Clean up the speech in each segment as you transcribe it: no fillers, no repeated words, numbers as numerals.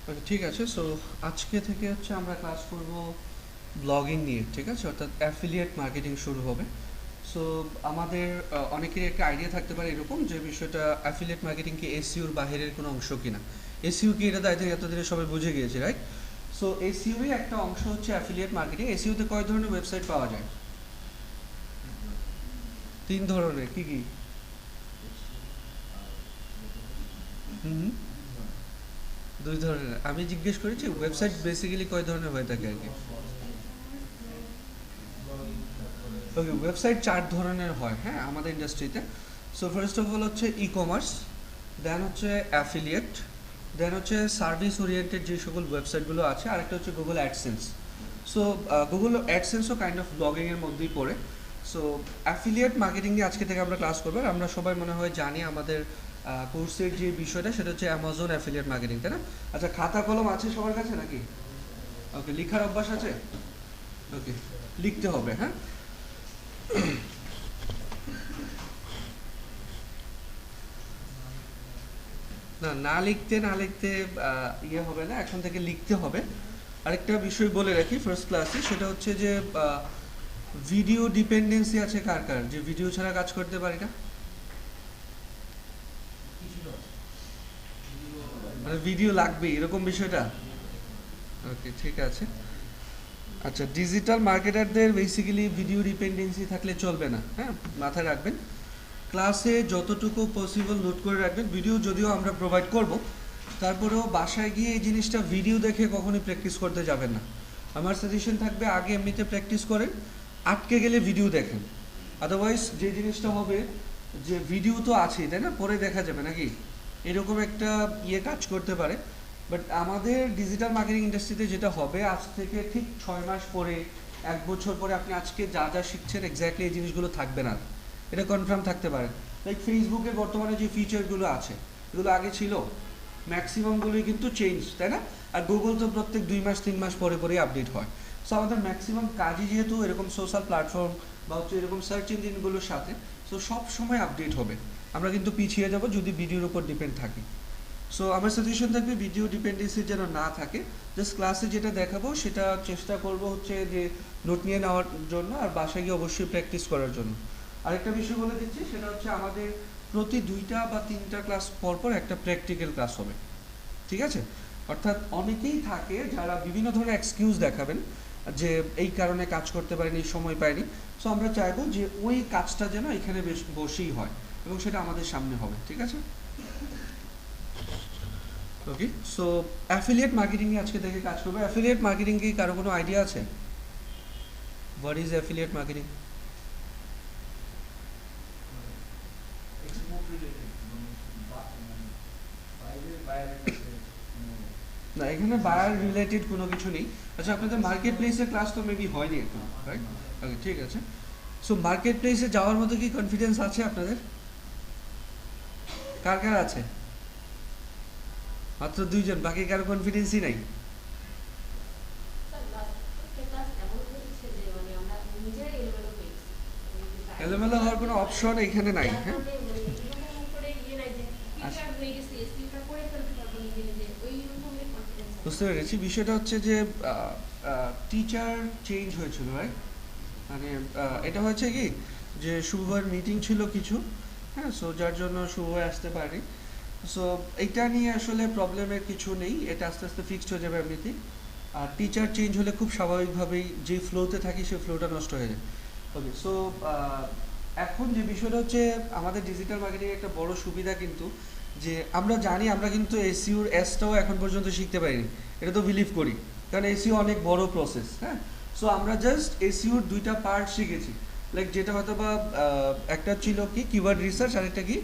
ওকে, ঠিক আছে। সো আজকে থেকে হচ্ছে আমরা ক্লাস করব ব্লগিং নিয়ে, ঠিক আছে? অর্থাৎ অ্যাফিলিয়েট মার্কেটিং শুরু হবে। সো আমাদের অনেকেরই একটা আইডিয়া থাকতে পারে এরকম যে বিষয়টা অ্যাফিলিয়েট মার্কেটিং কি এসইউর বাইরের কোনো অংশ কিনা। এসইউ কি, এটা তো আই থিঙ্ক এতদিনে সবাই বুঝে গিয়েছে, রাইট? সো এসইউরই একটা অংশ হচ্ছে অ্যাফিলিয়েট মার্কেটিং। এসইউতে কয় ধরনের ওয়েবসাইট পাওয়া যায়? তিন ধরনের, কি কি? হুম, দুই ধরনের। আমি জিজ্ঞেস করেছি ওয়েবসাইট বেসিক্যালি কয় ধরনের হয়ে থাকে আর কি। ওকে, ওয়েবসাইট চার ধরনের হয়, হ্যাঁ, আমাদের ইন্ডাস্ট্রিতে। সো ফার্স্ট অফ অল হচ্ছে ই কমার্স, দেন হচ্ছে অ্যাফিলিয়েট, দেন হচ্ছে সার্ভিস ওরিয়েন্টেড যে সকল ওয়েবসাইটগুলো আছে, আরেকটা হচ্ছে গুগল অ্যাডসেন্স। সো গুগল অ্যাডসেন্সও কাইন্ড অফ ব্লগিংয়ের মধ্যেই পড়ে। সো অ্যাফিলিয়েট মার্কেটিং নিয়ে আজকে থেকে আমরা ক্লাস করবো। আর আমরা সবাই মনে হয় জানি আমাদের কোর্সের যে বিষয়টা সেটা হচ্ছে অ্যামাজন অ্যাফিলিয়েট মার্কেটিং, তাই না? আচ্ছা, খাতা কলম আছে সবার কাছে নাকি? ওকে, লেখার অভ্যাস আছে? ওকে, লিখতে হবে, হ্যাঁ। না, না লিখতে না লিখতে ইয়ে হবে না, এখন থেকে লিখতে হবে। আরেকটা বিষয় বলে রাখি ফার্স্ট ক্লাসে, সেটা হচ্ছে যে ভিডিও ডিপেন্ডেন্সি আছে কার কার, যে ভিডিও ছাড়া কাজ করতে পারি না। মানে ভিডিও লাগবে এরকম বিষয়টা। ওকে, ঠিক আছে। আচ্ছা, ডিজিটাল মার্কেটারদের বেসিক্যালি ভিডিও ডিপেন্ডেন্সি থাকলে চলবে না, হ্যাঁ, মাথায় রাখবেন। ক্লাসে যতটুকু পসিবল নোট করে রাখবেন। ভিডিও যদিও আমরা প্রোভাইড করব, তারপরেও বাসায় গিয়ে এই জিনিসটা ভিডিও দেখে কখনোই প্র্যাকটিস করতে যাবেন না। আমার সাজেশন থাকবে আগে এমনিতে প্র্যাকটিস করেন, আটকে গেলে ভিডিও দেখেন। আদারওয়াইজ যে জিনিসটা হবে যে ভিডিও তো আছেই, তাই না, পরে দেখা যাবে নাকি, এরকম একটা কাজ করতে পারে। বাট আমাদের ডিজিটাল মার্কেটিং ইন্ডাস্ট্রিতে যেটা হবে, আজ থেকে ঠিক 6 মাস পরে, 1 বছর পরে আপনি আজকে যা যা শিখছেন এক্স্যাক্টলি এই জিনিসগুলো থাকবে না, এটা কনফার্ম থাকতে পারে। লাইক ফেসবুকে বর্তমানে যে ফিচারগুলো আছে এগুলো আগে ছিল, ম্যাক্সিমামগুলোই কিন্তু চেঞ্জ, তাই না? আর গুগল তো প্রত্যেক 2 মাস 3 মাস পরে পরেই আপডেট হয়। সো আমাদের ম্যাক্সিমাম কাজই যেহেতু এরকম সোশ্যাল প্ল্যাটফর্ম বা হচ্ছে এরকম সার্চ ইঞ্জিনগুলোর সাথে, সো সব সময় আপডেট হবে। আমরা কিন্তু পিছিয়ে যাব যদি ভিডিওর উপর ডিপেন্ড থাকি। সো আমার সাজেশন থাকবে ভিডিও ডিপেন্ডেন্সি যেন না থাকে। জাস্ট ক্লাসে যেটা দেখাবো সেটা চেষ্টা করব হচ্ছে যে নোট নিয়ে নেওয়ার জন্য, আর বাসায় গিয়ে অবশ্যই প্র্যাকটিস করার জন্য। আরেকটা বিষয় বলে দিচ্ছি, সেটা হচ্ছে আমাদের প্রতি 2টা বা 3টা ক্লাস পর পর একটা প্র্যাকটিক্যাল ক্লাস হবে, ঠিক আছে? অর্থাৎ অনেকেই থাকে যারা বিভিন্ন ধরনের এক্সকিউজ দেখাবেন যে এই কারণে কাজ করতে পারিনি, সময় পাইনি। সো আমরা চাইবো যে ওই কাজটা যেন এখানে বেশ বসেই হয় এবং সেটা আমাদের সামনে হবে, ঠিক আছে? ওকে, সো অ্যাফিলিয়েট মার্কেটিং নিয়ে আজকে থেকে কাজ করবো। অ্যাফিলিয়েট মার্কেটিং কি কারো কোনো আইডিয়া আছে? What is affiliate marketing? না, এখানে বায়ার রিলেটেড কোনো কিছু নেই। আচ্ছা, আপনাদের মার্কেট প্লেসের ক্লাস তো মেবি হয়নি এখন, রাইট? ওকে, ঠিক আছে। সো মার্কেট প্লেসে যাওয়ার মতো কি কনফিডেন্স আছে আপনাদের? কার কার আছে? মাত্র 2জন, বাকি কারো কনফিডেন্সই নাই? এলোমেলো হওয়ার কোনো অপশন এখানে নাই, হ্যাঁ। আচ্ছা, বুঝতে পেরেছি। বিষয়টা হচ্ছে যে টিচার চেঞ্জ হয়েছিল, রাইট? মানে এটা হয়েছে কি যে শুভর মিটিং ছিল কিছু, হ্যাঁ, সো যার জন্য শুভ আসতে পারি। সো এটা নিয়ে আসলে প্রবলেমের কিছু নেই, এটা আস্তে আস্তে ফিক্সড হয়ে যাবে এমনিতেই। আর টিচার চেঞ্জ হলে খুব স্বাভাবিকভাবেই যে ফ্লোতে থাকি সেই ফ্লোটা নষ্ট হয়ে যায়। ওকে, সো এখন যে বিষয়টা হচ্ছে আমাদের ডিজিটাল মার্কেটিং একটা বড় সুবিধা কিন্তু, যে আমরা জানি আমরা কিন্তু এসইউর এসটাও এখন পর্যন্ত শিখতে পারিনি, এটা তো বিলিভ করি, কারণ এসইউ অনেক বড় প্রসেস, হ্যাঁ। সো আমরা জাস্ট এসইউর 2টা পার্ট শিখেছি। লাইক যেটা হয়তো বা একটা ছিল কি কিওয়ার্ড রিসার্চ, আর একটা কি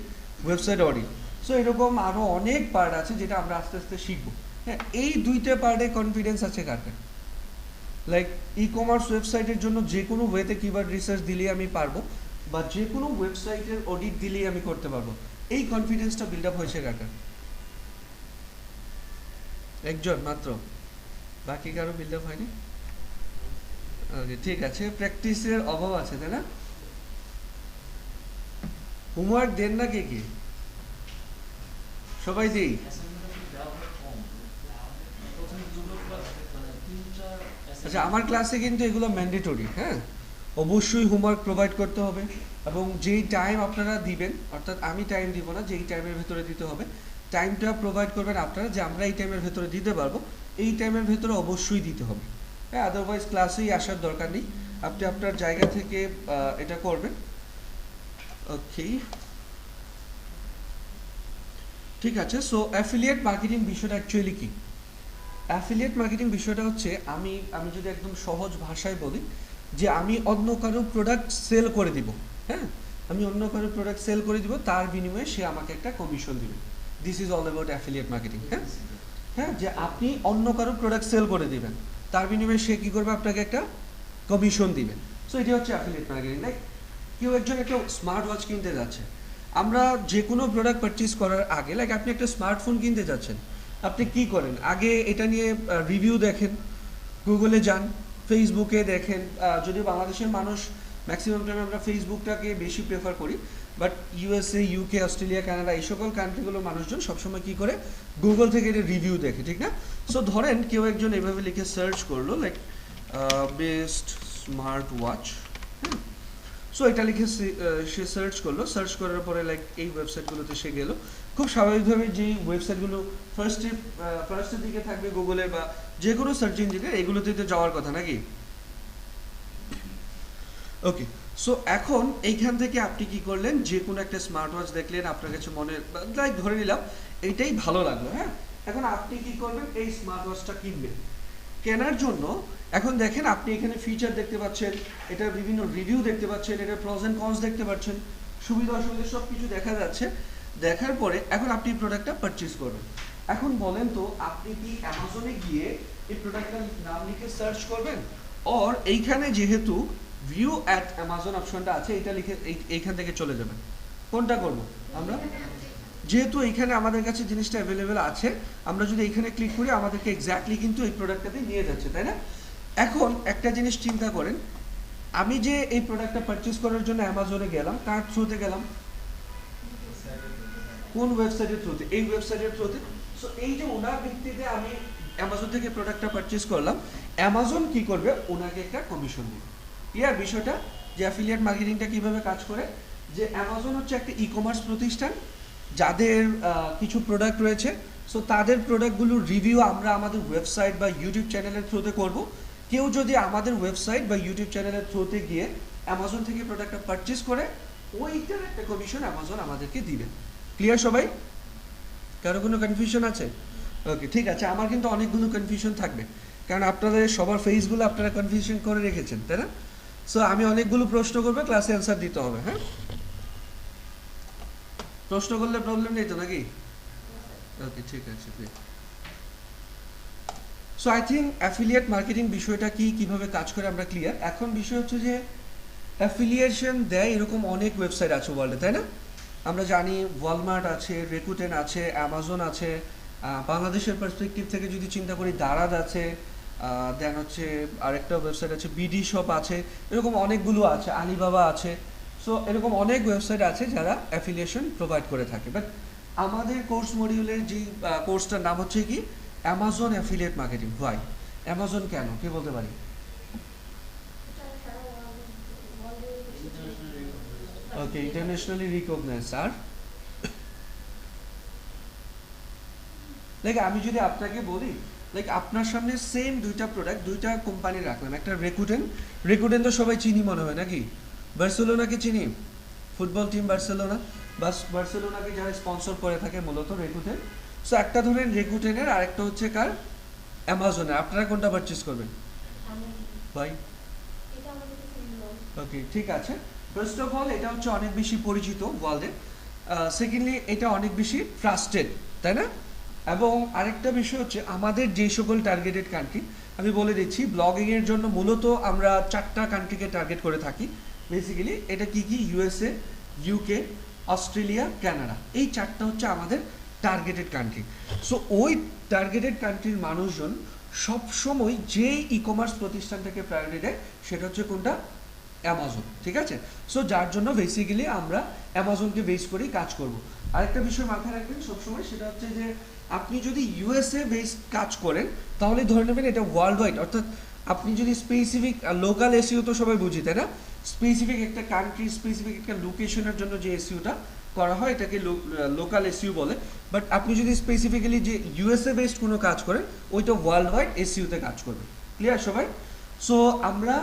ওয়েবসাইট অডিট। সো এরকম আরও অনেক পার্ট আছে যেটা আমরা আস্তে আস্তে শিখবো। হ্যাঁ, এই 2টা পার্টে কনফিডেন্স আছে কার কার? লাইক ই কমার্স ওয়েবসাইটের জন্য যে কোনো ওয়েতে কিওয়ার্ড রিসার্চ দিলেই আমি পারবো, বা যে কোনো ওয়েবসাইটের অডিট দিলেই আমি করতে পারবো। এই কনফিডেন্সটা বিল্ড আপ হয়েছে কার কার? একজন মাত্র, বাকি কারো বিল্ড আপ হয়নি? ওকে, ঠিক আছে, প্র্যাকটিসের অভাব আছে, তাই না? হোমওয়ার্ক দেন না কে কে? সবাই দেই? আচ্ছা, আমার ক্লাসে কিন্তু এগুলো ম্যান্ডেটরি, হ্যাঁ, অবশ্যই হোমওয়ার্ক প্রোভাইড করতে হবে এবং যেই টাইম আপনারা দিবেন, অর্থাৎ আমি টাইম দিব না, যেই টাইমের ভেতরে দিতে হবে টাইমটা প্রোভাইড করবেন আপনারা, যে আমরা এই টাইমের ভেতরে দিতে পারবো, এই টাইমের ভেতরে অবশ্যই দিতে হবে, হ্যাঁ, আদারওয়াইজ ক্লাসেই আসার দরকার নেই, আপনি আপনার জায়গা থেকে এটা করবেন। ওকে, ঠিক আছে। সো অ্যাফিলিয়েট মার্কেটিং বিষয়টা অ্যাকচুয়ালি কি? অ্যাফিলিয়েট মার্কেটিং বিষয়টা হচ্ছে, আমি যদি একদম সহজ ভাষায় বলি, যে আমি অন্য কারো প্রোডাক্ট সেল করে দিব, হ্যাঁ, আমি অন্য কারো প্রোডাক্ট সেল করে দিব, তার বিনিময়ে সে আমাকে একটা কমিশন দিবে। This is all about affiliate marketing. হ্যাঁ, হ্যাঁ, যে আপনি অন্য কারো প্রোডাক্ট সেল করে দিবেন, তার বিনিময়ে সে কী করবে, আপনাকে একটা কমিশন দিবে। সো এটি হচ্ছে অ্যাফিলিয়েট মার্কেটিং। লাইক কেউ একজন একটা স্মার্ট ওয়াচ কিনতে যাচ্ছে, আমরা যে কোনো প্রোডাক্ট পারচেজ করার আগে, লাইক আপনি একটা স্মার্টফোন কিনতে যাচ্ছেন, আপনি কি করেন, আগে এটা নিয়ে রিভিউ দেখেন, গুগলে যান, ফেসবুকে দেখেন, যদিও বাংলাদেশের মানুষ ম্যাক্সিমাম টাইমে আমরা ফেসবুকটাকে বেশি প্রেফার করি, but USA, UK, Australia, Canada এই সকল কান্ট্রিগুলোর মানুষজন সবসময় কী করে, গুগল থেকে এটা রিভিউ দেখে, ঠিক না? সো ধরেন কেউ একজন এভাবে লিখে সার্চ করলো, লাইক বেস্ট স্মার্ট ওয়াচ, হ্যাঁ, সো এটা লিখে সে সার্চ করলো, সার্চ করার পরে লাইক এই ওয়েবসাইটগুলোতে সে গেল, খুব স্বাভাবিকভাবে যেই ওয়েবসাইটগুলো ফার্স্টের দিকে থাকবে গুগলে বা যে কোনো সার্চ ইঞ্জিনে, এগুলোতে তো যাওয়ার কথা নাকি? ওকে, সো এখন এইখান থেকে আপনি কি করলেন, যে কোনো একটা স্মার্ট ওয়াচ দেখলেন, আপনার কাছে মনে লাইক ধরে নিলাম এইটাই ভালো লাগলো, হ্যাঁ, এখন আপনি কি করবেন, এই স্মার্ট ওয়াচটা কিনবেন। কেনার জন্য এখন দেখেন, আপনি এখানে ফিচার দেখতে পাচ্ছেন, এটার বিভিন্ন রিভিউ দেখতে পাচ্ছেন, এটার প্রস এন্ড কনস দেখতে পাচ্ছেন, সুবিধা অসুবিধা সব কিছু দেখা যাচ্ছে। দেখার পরে এখন আপনি প্রোডাক্টটা পারচেজ করবেন। এখন বলেন তো, আপনি কি অ্যামাজনে গিয়ে এই প্রোডাক্টটার নাম লিখে সার্চ করবেন, অর এইখানে যেহেতু ভিউ অ্যাট অ্যামাজন অপশনটা আছে, এটা লিখে এইখান থেকে চলে যাবেন, কোনটা করব আমরা? যেহেতু এইখানে আমাদের কাছে জিনিসটা অ্যাভেলেবেল আছে, আমরা যদি এইখানে ক্লিক করি আমাদেরকে এক্স্যাক্টলি কিন্তু এই প্রোডাক্টটাতে নিয়ে যাচ্ছে, তাই না? এখন একটা জিনিস চিন্তা করেন, আমি যে এই প্রোডাক্টটা পারচেজ করার জন্য অ্যামাজনে গেলাম, কার থ্রুতে গেলাম, কোন ওয়েবসাইটের থ্রুতে? এই ওয়েবসাইটের থ্রুতে। সো এই যে ওনার ভিত্তিতে আমি অ্যামাজন থেকে প্রোডাক্টটা পারচেজ করলাম, অ্যামাজন কি করবে, ওনাকে একটা কমিশন দিবে। ক্লিয়ার বিষয়টা, যে অ্যাফিলিয়েট মার্কেটিংটা কিভাবে কাজ করে, যে অ্যামাজন হচ্ছে একটা ই কমার্স প্রতিষ্ঠান, যাদের কিছু প্রোডাক্ট রয়েছে, সো তাদের প্রোডাক্টগুলোর রিভিউ আমরা আমাদের ওয়েবসাইট বা ইউটিউব চ্যানেলের থ্রুতে করব। কেউ যদি আমাদের ওয়েবসাইট বা ইউটিউব চ্যানেলের থ্রুতে গিয়ে অ্যামাজন থেকে প্রোডাক্টটা পারচেজ করে, ওইটার একটা কমিশন অ্যামাজন আমাদেরকে দিবে। ক্লিয়ার সবাই? কারো কোনো কনফিউশন আছে? ওকে, ঠিক আছে। আমার কিন্তু অনেকগুলো কনফিউশন থাকবে, কারণ আপনাদের সবার ফেসগুলো আপনারা কনফিউশন করে রেখেছেন, তাই না? সো আমি অনেকগুলো প্রশ্ন করবো, ক্লাসে অ্যান্সার দিতে হবে, হ্যাঁ? প্রশ্ন করলে প্রবলেম নেই তো নাকি? ওকে, ঠিক আছে। So I think affiliate marketing বিষয়টা কি, কিভাবে কাজ করে আমরা ক্লিয়ার। এখন বিষয় হচ্ছে যে অ্যাফিলিয়েশন দেয় এরকম অনেক ওয়েবসাইট আছে ওয়ার্ল্ডে, তাই না? আমরা জানি ওয়ালমার্ট আছে, রেকুটেন আছে, অ্যামাজন আছে, বাংলাদেশের পার্সপেক্টিভ থেকে যদি চিন্তা করি দারাজ আছে, দেন হচ্ছে আরেকটা ওয়েবসাইট আছে বিডি শপ আছে, এরকম অনেকগুলো আছে, আলিবাবা আছে। সো এরকম অনেক ওয়েবসাইট আছে যারা অ্যাফিলিয়েশন প্রোভাইড করে থাকে। বাট আমাদের কোর্স মডিউলের যে কোর্সটার নাম হচ্ছে কি, Amazon affiliate marketing. Why Amazon, কেন, কে বলতে পারি? ওকে, ইন্টারন্যাশনালি রিকগনাইজড। আর লাইক আমি যদি আপনাকে বলি, লাইক আপনার সামনে সেম দুইটা প্রোডাক্ট দুইটা কোম্পানি রাখলাম, একটা রেকুটেন তো সবাই চিনি মনে হয় নাকি? বার্সেলোনাকে চিনি, ফুটবল টিম বার্সেলোনা, বার্সেলোনাকে যারা স্পন্সর করে থাকে মূলত রেকুটেন। সো একটা ধরেন রেকুটেনের, আর একটা হচ্ছে কার, অ্যামাজনের। আপনারা কোনটা পারচেজ করবেন ভাই? ওকে, ঠিক আছে। ফার্স্ট অফ অল এটা হচ্ছে অনেক বেশি পরিচিত ওয়ার্ল্ডে, সেকেন্ডলি এটা অনেক বেশি ট্রাস্টেড, তাই না? এবং আরেকটা বিষয় হচ্ছে আমাদের যে সকল টার্গেটেড কান্ট্রি, আমি বলে দিচ্ছি, ব্লগিংয়ের জন্য মূলত আমরা 4টা কান্ট্রিকে টার্গেট করে থাকি বেসিক্যালি। এটা কি কি? ইউএসএ, ইউকে, অস্ট্রেলিয়া, কানাডা, এই 4টা হচ্ছে আমাদের টার্গেটেড কান্ট্রি। সো ওই টার্গেটেড কান্ট্রির মানুষজন সবসময় যেই ই কমার্স প্রতিষ্ঠানটাকে প্রায়োরিটি দেয় সেটা হচ্ছে কোনটা? অ্যামাজন, ঠিক আছে? সো যার জন্য বেসিক্যালি আমরা অ্যামাজনকে বেস করেই কাজ করব। আরেকটা বিষয় মাথায় রাখবেন সবসময়, সেটা হচ্ছে যে আপনি যদি ইউএসএ বেস কাজ করেন তাহলে ধরে নেবেন এটা ওয়ার্ল্ড ওয়াইড, অর্থাৎ আপনি যদি স্পেসিফিক লোকাল এসইও তো সবাই বুঝি তাই না, স্পেসিফিক একটা কান্ট্রি স্পেসিফিক একটা লোকেশনের জন্য যে এসইওটা করা হয় এটাকে লোকাল এসইও বলে। বাট আপনি যদি স্পেসিফিক্যালি যে ইউএসএ বেসড কোনো কাজ করেন ওইটা ওয়ার্ল্ড ওয়াইড এসইওতে কাজ করবে। ক্লিয়ার সবাই? সো আমরা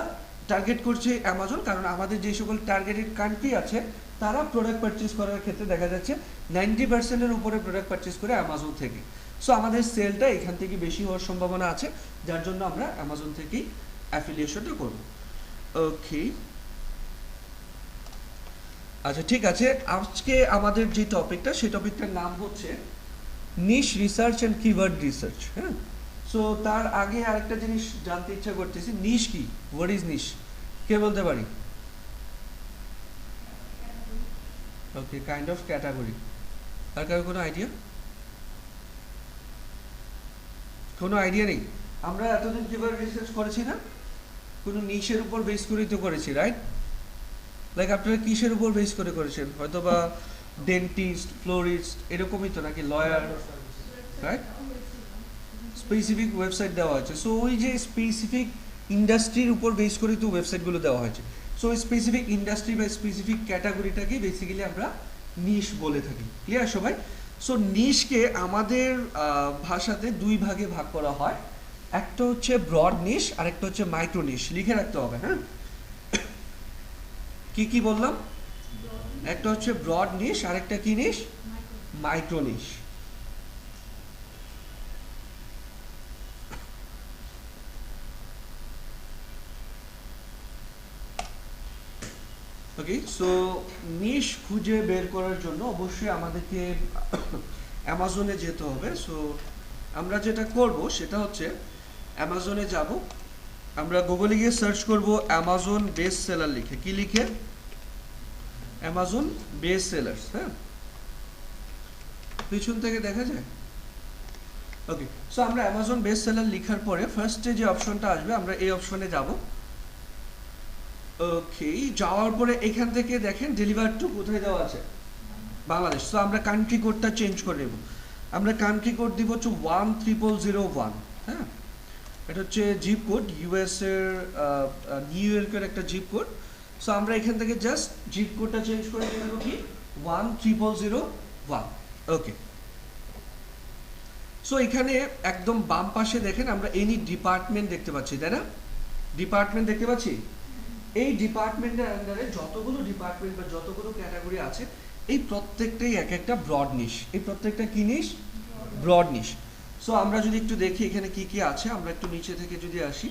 টার্গেট করছি অ্যামাজন, কারণ আমাদের যে সকল টার্গেটেড কান্ট্রি আছে তারা প্রোডাক্ট পারচেস করার ক্ষেত্রে দেখা যাচ্ছে 90%-এর উপরে প্রোডাক্ট পারচেস করে অ্যামাজন থেকে। সো আমাদের সেলটা এখান থেকে বেশি হওয়ার সম্ভাবনা আছে, যার জন্য আমরা অ্যামাজন থেকেই অ্যাফিলিয়েশনটা করব। ওকে, আচ্ছা ঠিক আছে। আজকে আমাদের যে টপিকটা সেই টপিকটার নাম হচ্ছে নিশ রিসার্চ অ্যান্ড কিওয়ার্ড রিসার্চ। হ্যাঁ, সো তার আগে আরেকটা জিনিস জানতে ইচ্ছা করতেছি, নিশ কি? হোয়াট ইজ নিশ? কে বলতে পারি? ওকে, কাইন্ড অফ ক্যাটাগরি। আর কারো কোনো আইডিয়া? কোনো আইডিয়া নেই? আমরা এতদিন কিভাবে রিসার্চ করেছি না, কোনো নিশের উপর বেস করেই তো করেছি, রাইট? লাইক আপনারা কিসের উপর বেস করে করেছেন? হয়তো বা ডেন্টিস্ট, ফ্লোরিস্ট এরকমই তো, নাকি লয়ার, রাইট? স্পেসিফিক ওয়েবসাইট দেওয়া হয়েছে। সো ওই যে স্পেসিফিক ইন্ডাস্ট্রির উপর বেস করেই তো ওয়েবসাইটগুলো দেওয়া হয়েছে। সো ওই স্পেসিফিক ইন্ডাস্ট্রি বা স্পেসিফিক ক্যাটাগরিটাকেই বেসিক্যালি আমরা নিশ বলে থাকি। ক্লিয়ার সবাই? সো নিশকে আমাদের ভাষাতে দুই ভাগে ভাগ করা হয়, একটা হচ্ছে ব্রড নিশ আর একটা হচ্ছে মাইক্রো নিশ। লিখে রাখতে হবে, হ্যাঁ? কি কি বললাম? একটা হচ্ছে ব্রড নিশ আর একটা কি নিশ? মাইক্রো নিশ। ওকে, সো নিশ খুঁজে বের করার জন্য অবশ্যই আমাদেরকে অ্যামাজনে যেতে হবে। সো আমরা যেটা করব সেটা হচ্ছে অ্যামাজনে যাব, আমরা গুগলে গিয়ে সার্চ করব অ্যামাজন বেস্ট সেলার লিখে। কি লিখে? Amazon best sellers. হ্যাঁ, পিছন থেকে দেখা যায়। ওকে, সো আমরা অ্যামাজন বেস্ট সেলার লেখার পরে ফার্স্টে যে অপশনটা আসবে আমরা এই অপশনে যাব। ওকে, যাওয়ার পরে এখান থেকে দেখেন ডেলিভার টু কোথায় দেওয়া আছে? বাংলাদেশ। সো আমরা কান্ট্রি কোডটা চেঞ্জ করে নেব। আমরা কান্ট্রি কোড দিব হচ্ছে 10001। হ্যাঁ, এটা হচ্ছে জিপ কোড, ইউএস এর নিউ ইয়র্কের একটা জিপ কোড। সো আমরা এখান থেকে জাস্ট জিপ কোডটা চেঞ্জ করে দিয়ে দেবো কি 10001। ওকে, সো এখানে একদম বাম পাশে দেখেন আমরা এনি ডিপার্টমেন্ট দেখতে পাচ্ছি, তাই না? ডিপার্টমেন্ট দেখতে পাচ্ছি। এই ডিপার্টমেন্টের আন্ডারে যতগুলো ডিপার্টমেন্ট বা যতগুলো ক্যাটাগরি আছে এই প্রত্যেকটাই এক একটা ব্রড নিশ। এই প্রত্যেকটা কি নিশ? ব্রড নিশ। সো আমরা যদি একটু দেখি এখানে কি কি আছে, আমরা একটু নিচে থেকে যদি আসি,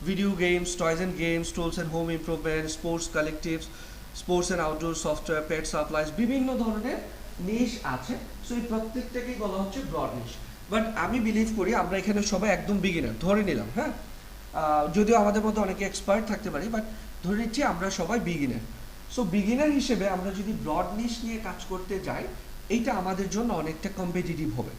video games, toys and games, tools and home improvement, sports collectives, sports and outdoor software, pet supplies, বিভিন্ন ধরনের নিশ আছে। সো এই প্রত্যেকটাকেই বলা হচ্ছে ব্রড নিশ। বাট আমি বিলিভ করি আমরা এখানে সবাই একদম বিগিনার ধরে নিলাম, হ্যাঁ? যদিও আমাদের মধ্যে অনেকে এক্সপার্ট থাকতে পারি, বাট ধরে নিচ্ছি আমরা সবাই বিগিনার। সো বিগিনার হিসেবে আমরা যদি ব্রড নিশ নিয়ে কাজ করতে যাই এইটা আমাদের জন্য অনেকটা কম্পিটিটিভ হবে।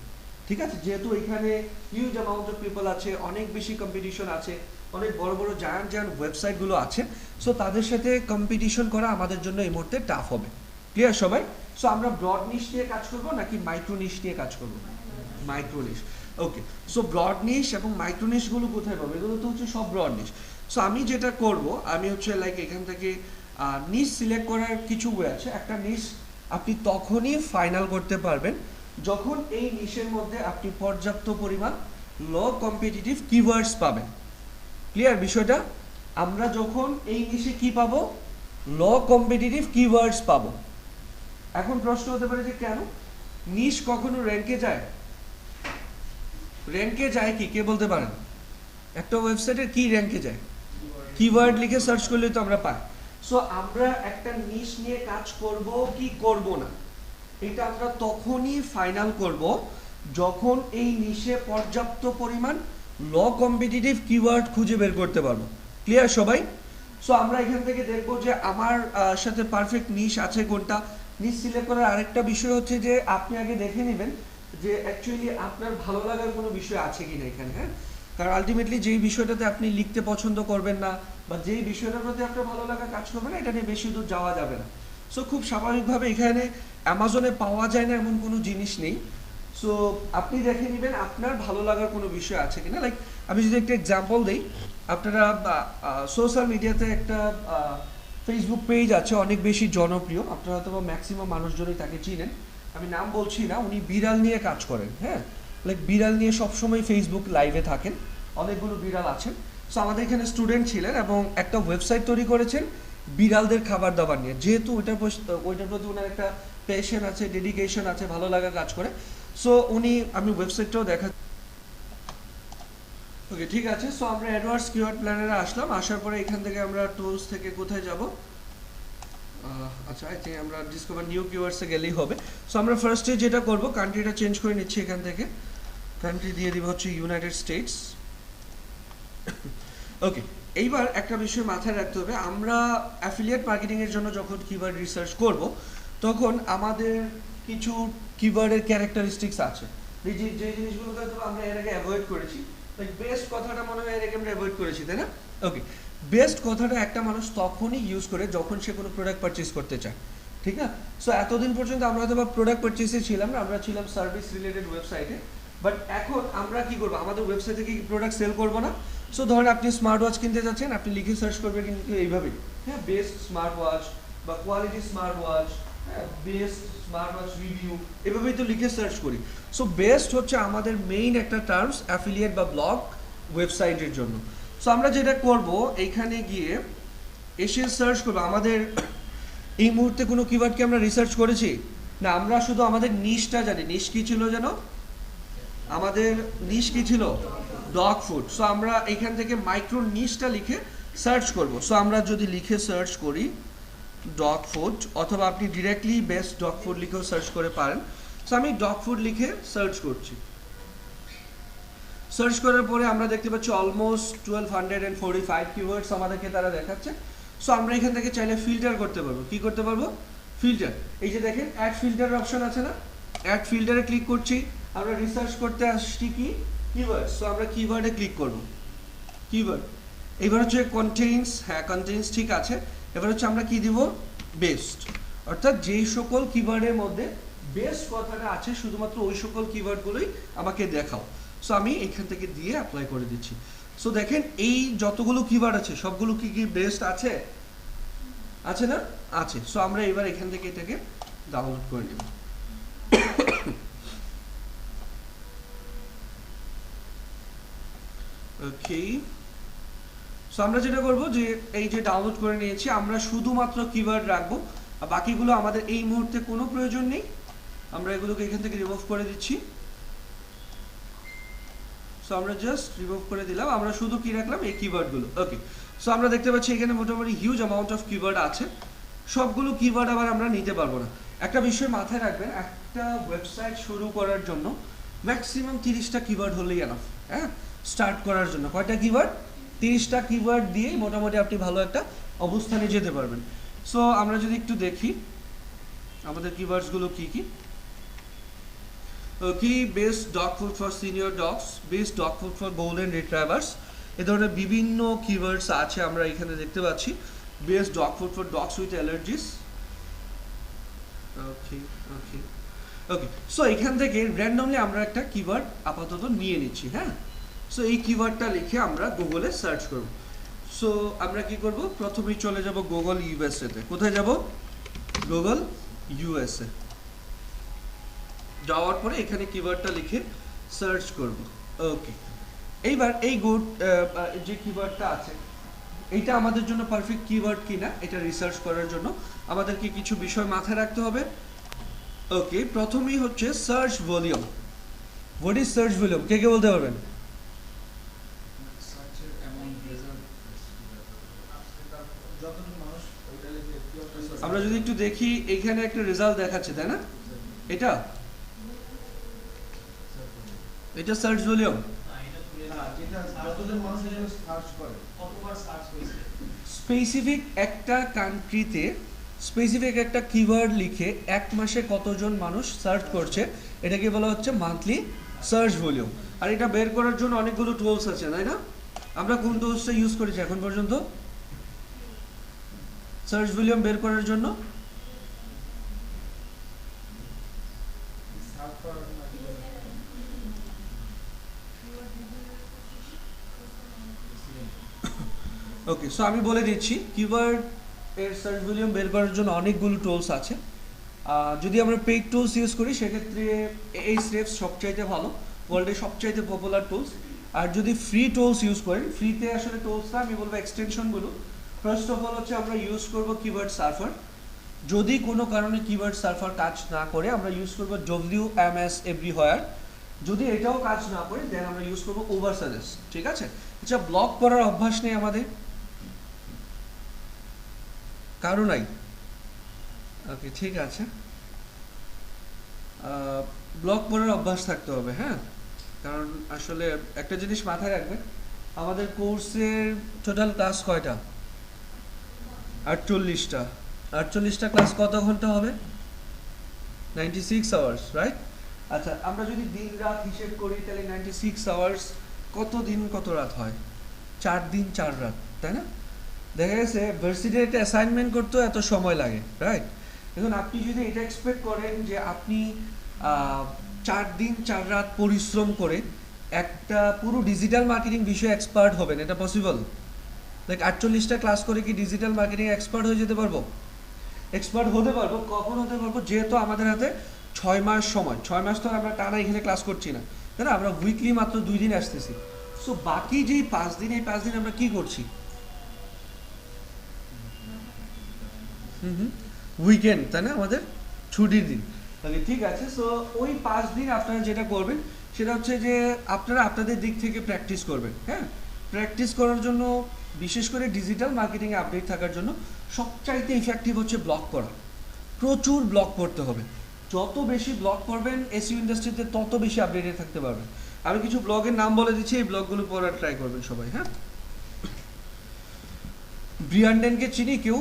ঠিক আছে, যেহেতু এখানে হিউজ অ্যামাউন্ট অফ পিপল আছে, অনেক বেশি কম্পিটিশন আছে, অনেক বড় বড় জায়ান্ট জায়ান্ট ওয়েবসাইটগুলো আছে। সো তাদের সাথে কম্পিটিশন করা আমাদের জন্য এই মুহূর্তে টাফ হবে। ক্লিয়ার সবাই? সো আমরা ব্রড নিশ নিয়ে কাজ করব নাকি মাইক্রো নিশ নিয়ে কাজ করব? মাইক্রো নিশ। ওকে, সো ব্রড নিশ এবং মাইক্রো নিশগুলো কোথায় পাবো? এগুলো তো হচ্ছে সব ব্রড নিশ। সো আমি যেটা করব, আমি হচ্ছে লাইক এখান থেকে নিশ সিলেক্ট করার কিছু ওয়ে আছে। একটা নিশ আপনি তখনই ফাইনাল করতে পারবেন যখন এই নিশের মধ্যে আপনি পর্যাপ্ত পরিমাণ লো কম্পিটিটিভ কিওয়ার্ডস পাবেন। ক্লিয়ার বিষয়টা? আমরা যখন এই নিশে কি পাবো? লো কম্পিটিটিভ কিওয়ার্ডস পাবো। এখন প্রশ্ন হতে পারে যে কেন নিশ কখনো র্যাঙ্কে যায়? র্যাঙ্কে যায় কি, কে বলতে পারেন? একটা ওয়েবসাইটের কি র্যাঙ্কে যায়? কিওয়ার্ড লিখে সার্চ করলে তো আমরা পাই। সো আমরা একটা নিশ নিয়ে কাজ করব কি করব না, এটা আমরা তখনই ফাইনাল করব যখন এই নিশে পর্যাপ্ত পরিমাণ লো কম্পিটিটিভ কিওয়ার্ড খুঁজে বের করতে পারবো। ক্লিয়ার সবাই? সো আমরা এখান থেকে দেখব যে আমার সাথে পারফেক্ট নিশ আছে কোনটা। নিশ সিলেক্ট করার আরেকটা বিষয় হচ্ছে যে আপনি আগে দেখে নেবেন যে অ্যাকচুয়ালি আপনার ভালো লাগার কোনো বিষয় আছে কিনা এখানে। হ্যাঁ, কারণ আলটিমেটলি যেই বিষয়টাতে আপনি লিখতে পছন্দ করবেন না বা যেই বিষয়টার প্রতি আপনার ভালো লাগা কাজ করবে না, এটা নিয়ে বেশি দূর যাওয়া যাবে না। সো খুব স্বাভাবিকভাবে এখানে অ্যামাজনে পাওয়া যায় না এমন কোনো জিনিস নেই। সো আপনি দেখে নেবেন আপনার ভালো লাগার কোনো বিষয় আছে কিনা। লাইক আমি যদি একটা এক্সাম্পল দিই, আপনারা সোশ্যাল মিডিয়াতে একটা ফেসবুক পেজ আছে অনেক বেশি জনপ্রিয়, আপনারা হয়তো ম্যাক্সিমাম মানুষজনই তাকে চিনেন, আমি নাম বলছি না, উনি বিড়াল নিয়ে কাজ করেন, হ্যাঁ, লাইক বিড়াল নিয়ে সবসময় ফেসবুক লাইভে থাকেন, অনেকগুলো বিড়াল আছেন। সো আমাদের এখানে স্টুডেন্ট ছিলেন এবং একটা ওয়েবসাইট তৈরি করেছেন বিড়ালদের খাবার দাবার নিয়ে, যেহেতু ওইটার প্রতি ওনার একটা প্যাশন আছে, ডেডিকেশন আছে, ভালো লাগা কাজ করে। সো আমি ওয়েবসাইটটাও দেখা, ওকে ঠিক আছে। সো আমরা অ্যাডভান্স কিওয়ার্ড প্ল্যানারে আসলাম, আসার পরে এখান থেকে আমরা টুলস থেকে কোথায় যাব, আচ্ছা আই থিঙ্ক আমরা ডিসকভার নিউ কিওয়ার্ডসে গেলেই হবে। সো আমরা ফার্স্টে যেটা করব, কান্ট্রিটা চেঞ্জ করে নিচ্ছি, এখান থেকে কান্ট্রি দিয়ে দিব হচ্ছে ইউনাইটেড স্টেটস। ওকে, এইবার একটা বিষয় মাথায় রাখতে হবে, আমরা অ্যাফিলিয়েট মার্কেটিংয়ের জন্য যখন কিওয়ার্ড রিসার্চ করব তখন আমাদের কিছু কিওয়ার্ডের ক্যারেক্টারিস্টিক্স আছে, যে জিনিসগুলোকে হয়তো আমরা এর আগে অ্যাভয়েড করেছি। লাইক বেস্ট কথাটা মনে হয় এর আগে আমরা অ্যাভয়েড করেছি, তাই না? ওকে, বেস্ট কথাটা একটা মানুষ তখনই ইউজ করে যখন সে কোনো প্রোডাক্ট পারচেজ করতে চায়, ঠিক না? সো এতদিন পর্যন্ত আমরা হয়তো বা প্রোডাক্ট পারচেজে ছিলাম না, আমরা ছিলাম সার্ভিস রিলেটেড ওয়েবসাইটে, বাট এখন আমরা কি করবো, আমাদের ওয়েবসাইট থেকে কি প্রোডাক্ট সেল করবো না? সো ধরেন আপনি স্মার্ট ওয়াচ কিনতে যাচ্ছেন, আপনি লিখে সার্চ করবেন কিন্তু এইভাবেই, হ্যাঁ, বেস্ট স্মার্ট ওয়াচ বা কোয়ালিটি স্মার্ট ওয়াচ, হ্যাঁ, বেস্ট স্মার্ট ওয়াচ রিভিউ, এভাবেই তো লিখে সার্চ করি। সো বেস্ট হচ্ছে আমাদের মেইন একটা টার্মস অ্যাফিলিয়েট বা ব্লগ ওয়েবসাইটের জন্য। সো আমরা যেটা করব, এইখানে গিয়ে এসে সার্চ করবো, আমাদের এই মুহূর্তে কোনো কিওয়ার্ড কি আমরা রিসার্চ করেছি না, আমরা শুধু আমাদের নিশটা জানি। নিশ কি ছিল যেন, আমাদের নিশ কি ছিল, ডগ ফুড। সো আমরা এখান থেকে মাইক্রো নিশটা লিখে সার্চ করব। সো আমরা যদি লিখে সার্চ করি ডগ ফুড, অথবা আপনি ডিরেক্টলি বেস্ট ডগ ফুড লিখেও সার্চ করে পারেন। সো আমি ডগ ফুড লিখে সার্চ করছি, সার্চ করার পরে আমরা দেখতে পাচ্ছি অলমোস্ট 1245 কিওয়ার্ডস আমাদেরকে তারা দেখাচ্ছে। সো আমরা এখান থেকে চাইলে ফিল্টার করতে পারবো। কি করতে পারবো? ফিল্টার। এই যে দেখেন অ্যাড ফিল্টারের অপশন আছে না, অ্যাড ফিল্টারে ক্লিক করছি, আমরা রিসার্চ করতে আসছি কি কিওয়ার্ড। সো আমরা কিওয়ার্ডে ক্লিক করব, কিওয়ার্ড। এবার হচ্ছে কন্টেইনস, হ্যাঁ কন্টেইনস ঠিক আছে। এবার হচ্ছে আমরা কি দিব, বেস্ট, অর্থাৎ যেই সকল কিওয়ার্ডের মধ্যে বেস্ট কথাটা আছে শুধুমাত্র ওই সকল কিওয়ার্ডগুলোই আমাকে দেখাও। সো আমি এখান থেকে দিয়ে অ্যাপ্লাই করে দিচ্ছি। সো দেখেন এই যতগুলো কিওয়ার্ড আছে সবগুলো কি কি বেস্ট আছে, আছে না? আছে। সো আমরা এবার এখান থেকে এটাকে ডাউনলোড করে নেব। ওকে, সো আমরা যেটা করব যে এই যে ডাউনলোড করে নিয়েছি, আমরা শুধুমাত্র কিওয়ার্ড রাখবো, আর বাকিগুলো আমাদের এই মুহূর্তে কোনো প্রয়োজন নেই, আমরা এগুলোকে এখান থেকে রিমুভ করে দিচ্ছি। সো আমরা জাস্ট রিমুভ করে দিলাম, আমরা শুধু কি রাখলাম, এই কিওয়ার্ডগুলো। ওকে, সো আমরা দেখতে পাচ্ছি এখানে মোটামুটি হিউজ অ্যামাউন্ট অফ কিওয়ার্ড আছে। সবগুলো কিওয়ার্ড আবার আমরা নিতে পারবো না। একটা বিষয় মাথায় রাখবেন, একটা ওয়েবসাইট শুরু করার জন্য ম্যাক্সিমাম 30টা কিওয়ার্ড হলেই এনাফ, হ্যাঁ, স্টার্ট করার জন্য। কয়টা কিওয়ার্ড? 30টা কিওয়ার্ড দিয়েই মোটামুটি আপনি ভালো একটা অবস্থানে যেতে পারবেন। সো আমরা যদি একটু দেখি আমাদের কিওয়ার্ডসগুলো কি কি। কি best dog food for senior dogs, best dog food for golden retrievers, এ ধরনের বিভিন্ন কিওয়ার্ডস আছে আমরা এখানে দেখতে পাচ্ছি। Best dog food for dogs with allergies. Okay okay okay, so এখান থেকে র্যান্ডমলি আমরা একটা কিওয়ার্ড আপাতত নিয়ে নিচ্ছি, হ্যাঁ। সো এই কিওয়ার্ডটা লিখে আমরা গুগলে সার্চ করব। সো আমরা কি করব, প্রথমেই চলে যাব গুগল ইউএসএ তে। কোথায় যাব? Google USA. যাওয়ার পরে এখানে কিওয়ার্ডটা লিখে সার্চ করব। ওকে, এইবার এই যে কিওয়ার্ডটা আছে এইটা আমাদের জন্য পারফেক্ট কিওয়ার্ড কিনা এটা রিসার্চ করার জন্য আমাদেরকে কিছু বিষয় মাথায় রাখতে হবে। ওকে, প্রথমেই হচ্ছে search volume. What is search volume? কে কে বলতে পারবেন? আমরা যদি একটু দেখি, এখানে একটা রেজাল্ট দেখাচ্ছে, তাই না? এটা এটা সার্চ ভলিউম। স্পেসিফিক একটা কান্ট্রিতে স্পেসিফিক একটা কিওয়ার্ড লিখে এক মাসে কতজন মানুষ সার্চ করছে এটাকে বলা হচ্ছে মান্থলি সার্চ ভলিউম। আর এটা বের করার জন্য অনেকগুলো টুলস আছে, তাই না? আমরা কোন টুলসটা ইউজ করেছি এখন পর্যন্ত সার্চ ভলিউম বের করার জন্য? ওকে, সো আমি বলে দিচ্ছি কিওয়ার্ড এর সার্চ ভলিউম বের করার জন্য অনেকগুলো টুলস আছে। যদি আমরা পেইড টুলস ইউজ করি সেক্ষেত্রে এই স্টেপস সবচাইতে ভালো, ওয়ার্ল্ডের সবচাইতে পপুলার টুলস। আর যদি ফ্রি টুলস ইউজ করেন, ফ্রিতে আসলে টুলসটা আমি বলবো এক্সটেনশনগুলো। ফার্স্ট অফ অল হচ্ছে আমরা ইউজ করব কিওয়ার্ড সার্ফার। যদি কোনো কারণে কিওয়ার্ড সার্ফার কাজ না করে আমরা ইউজ করব WMS এভরিহোয়ার। যদি এটাও কাজ না করে দেন আমরা ইউজ করব ওভারসাজেস। ঠিক আছে? আচ্ছা, ব্লগ করার অভ্যাস নেই আমাদের, কারো নাই? ওকে, ঠিক আছে। ব্লগ পড়ার অভ্যাস থাকতে হবে, হ্যাঁ। কারণ আসলে একটা জিনিস মাথায় রাখবেন, আমাদের কোর্সের টোটাল ক্লাস কয়টা? 48টা। 48টা ক্লাস কত ঘন্টা হবে? 96 আওয়ার্স, রাইট? আচ্ছা, আমরা যদি দিন রাত হিসেব করি তাহলে 96 আওয়ার্স কত দিন কত রাত হয়? 4 দিন 4 রাত, তাই না? দেখা গেছে ভার্সিটির একটা অ্যাসাইনমেন্ট করতেও এত সময় লাগে, রাইট? এখন আপনি যদি এটা এক্সপেক্ট করেন যে আপনি 4 দিন 4 রাত পরিশ্রম করে একটা পুরো ডিজিটাল মার্কেটিং বিষয়ে এক্সপার্ট হবেন, এটা পসিবল? লাইক 48টা ক্লাস করে কি ডিজিটাল মার্কেটিং এক্সপার্ট হয়ে যেতে পারবো? এক্সপার্ট হতে পারবো, কখন হতে পারবো? যেহেতু আমাদের হাতে 6 মাস সময়। 6 মাস তো আমরা টানা এখানে ক্লাস করছি না, তাই না? আমরা উইকলি মাত্র 2 দিন আসতেছি। সো বাকি যেই 5 দিন, এই 5 দিন আমরা কি করছি? উইকেন্ড, তাই না? আমাদের ছুটির দিন। তাহলে ঠিক আছে, সো ওই 5 দিন আপনারা যেটা করবেন সেটা হচ্ছে যে আপনারা আপনাদের দিক থেকে প্র্যাকটিস করবেন, হ্যাঁ। প্র্যাকটিস করার জন্য, বিশেষ করে ডিজিটাল মার্কেটিংয়ে আপডেট থাকার জন্য সবচাইতে ইফেক্টিভ হচ্ছে ব্লগ করা। প্রচুর ব্লগ পড়তে হবে। যত বেশি ব্লগ পড়বেন এসইও ইন্ডাস্ট্রিতে তত বেশি আপডেটেড থাকতে পারবেন। আমি কিছু ব্লগের নাম বলে দিচ্ছি, এই ব্লগগুলো পড়ার ট্রাই করবেন সবাই, হ্যাঁ। ব্রিয়ান ডেনকে চিনি কেউ?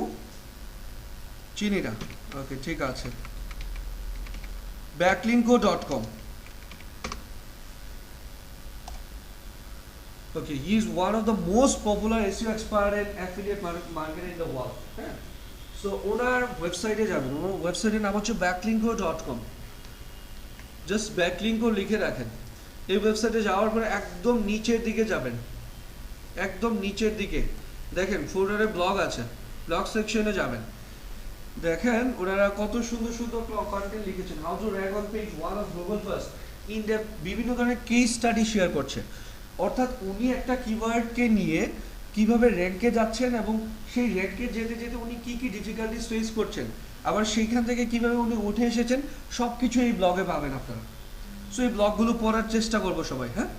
চিনি না? ওকে, ঠিক আছে। backlinko.com. Okay, he is one of the most popular SEO expert and affiliate marketer in the world. হ্যাঁ, সো ওনার ওয়েবসাইটে যাবেন। ওনার ওয়েবসাইটের নাম হচ্ছে backlinko.com। জাস্ট ব্যাকলিঙ্কো লিখে রাখেন। এই ওয়েবসাইটে যাওয়ার পরে একদম নিচের দিকে যাবেন, একদম নিচের দিকে দেখেন ফোল্ডারে ব্লগ আছে, ব্লগ সেকশনে যাবেন। দেখেন ওনারা কত সুন্দর সুন্দর কন্টেন্ট লিখেছেন। How to rank on page one of global first, in depth বিভিন্ন ধরনের কেস স্টাডি শেয়ার করছে। অর্থাৎ উনি একটা কিওয়ার্ডকে নিয়ে কিভাবে র্যাঙ্কে যাচ্ছেন এবং সেই র্যাঙ্কে যেতে যেতে উনি কি কি ডিফিকাল্টিস ফেস করছেন, আবার সেইখান থেকে কিভাবে উনি উঠে এসেছেন, সব কিছু এই ব্লগে পাবেন আপনারা। সো এই ব্লগগুলো পড়ার চেষ্টা করবো সবাই, হ্যাঁ।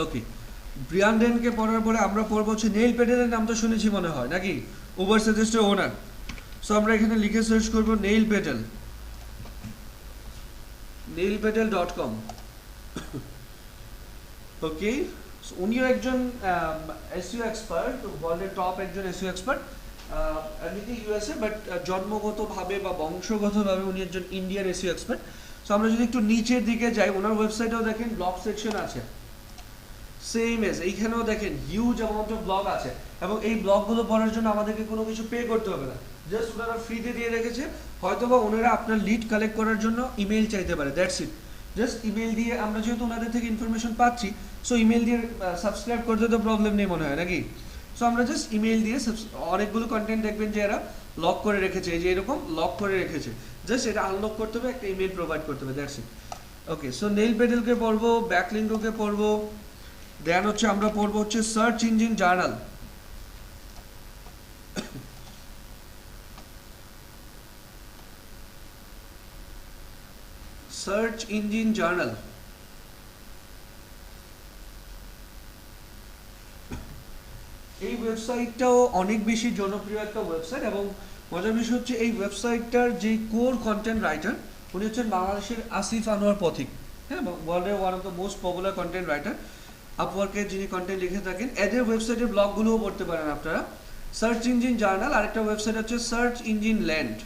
ওকে, ব্রিয়ান ডেনকে পড়ার পরে আমরা পড়বো হচ্ছে নেইল পেটেলের নাম তো শুনেছি মনে হয়, নাকি? ওভার সাজেস্টের ওনার। সো আমরা এখানে লিখে সার্চ করবো নেইল পেটেল, nailpetal.com। ওকে, উনিও একজন এসইও এক্সপার্ট, ওয়ার্ল্ডের টপ একজন এসইও এক্সপার্ট। এমনিতে ইউএসএ, বাট জন্মগতভাবে বা বংশগতভাবে উনি একজন ইন্ডিয়ান এসইও এক্সপার্ট। সো আমরা যদি একটু নিচের দিকে যাই, ওনার ওয়েবসাইটেও দেখেন ব্লগ সেকশন আছে, সেম এজ এইখানেও দেখেন হিউজ অ্যামাউন্ট অফ ব্লগ আছে। এবং এই ব্লগগুলো পড়ার জন্য আমাদেরকে কোনো কিছু পে করতে হবে না, জাস্ট ওনারা ফ্রিতে দিয়ে রেখেছে। হয়তোবা ওনারা আপনার লিড কালেক্ট করার জন্য ইমেল চাইতে পারে, দ্যাটস ইট। জাস্ট ইমেল দিয়ে, আমরা যেহেতু ওনাদের থেকে ইনফরমেশন পাচ্ছি, সো ইমেল দিয়ে সাবস্ক্রাইব করতে তো প্রবলেম নেই মনে হয়, নাকি? সো আমরা জাস্ট ইমেল দিয়ে অনেকগুলো কন্টেন্ট দেখবেন যে এরা লক করে রেখেছে, এই যে এরকম লক করে রেখেছে, জাস্ট এটা আনলক করতে হবে, একটা ইমেল প্রোভাইড করতে হবে, that's it. Okay, so Neil পেডেলকে পড়বো, ব্যাকলিঙ্কোকে পড়বো, দেন হচ্ছে আমরা পড়বো হচ্ছে search engine journal. Search engine journal, এই ওয়েবসাইটটাও অনেক বেশি জনপ্রিয় একটা ওয়েবসাইট। এবং মজার বিষয় হচ্ছে এই ওয়েবসাইটটার যে কোর কন্টেন্ট রাইটার, উনি হচ্ছেন বাংলাদেশের আসিফ আনোয়ার পথিক, হ্যাঁ, ওয়ার্ল্ডের one of the most popular content writer. আপওয়ার্কের যিনি কন্টেন্ট লিখে থাকেন, এদের ওয়েবসাইটের ব্লগগুলোও পড়তে পারেন আপনারা। সার্চ ইঞ্জিন জার্নাল, আরেকটা ওয়েবসাইট হচ্ছে সার্চ ইঞ্জিন ল্যান্ড।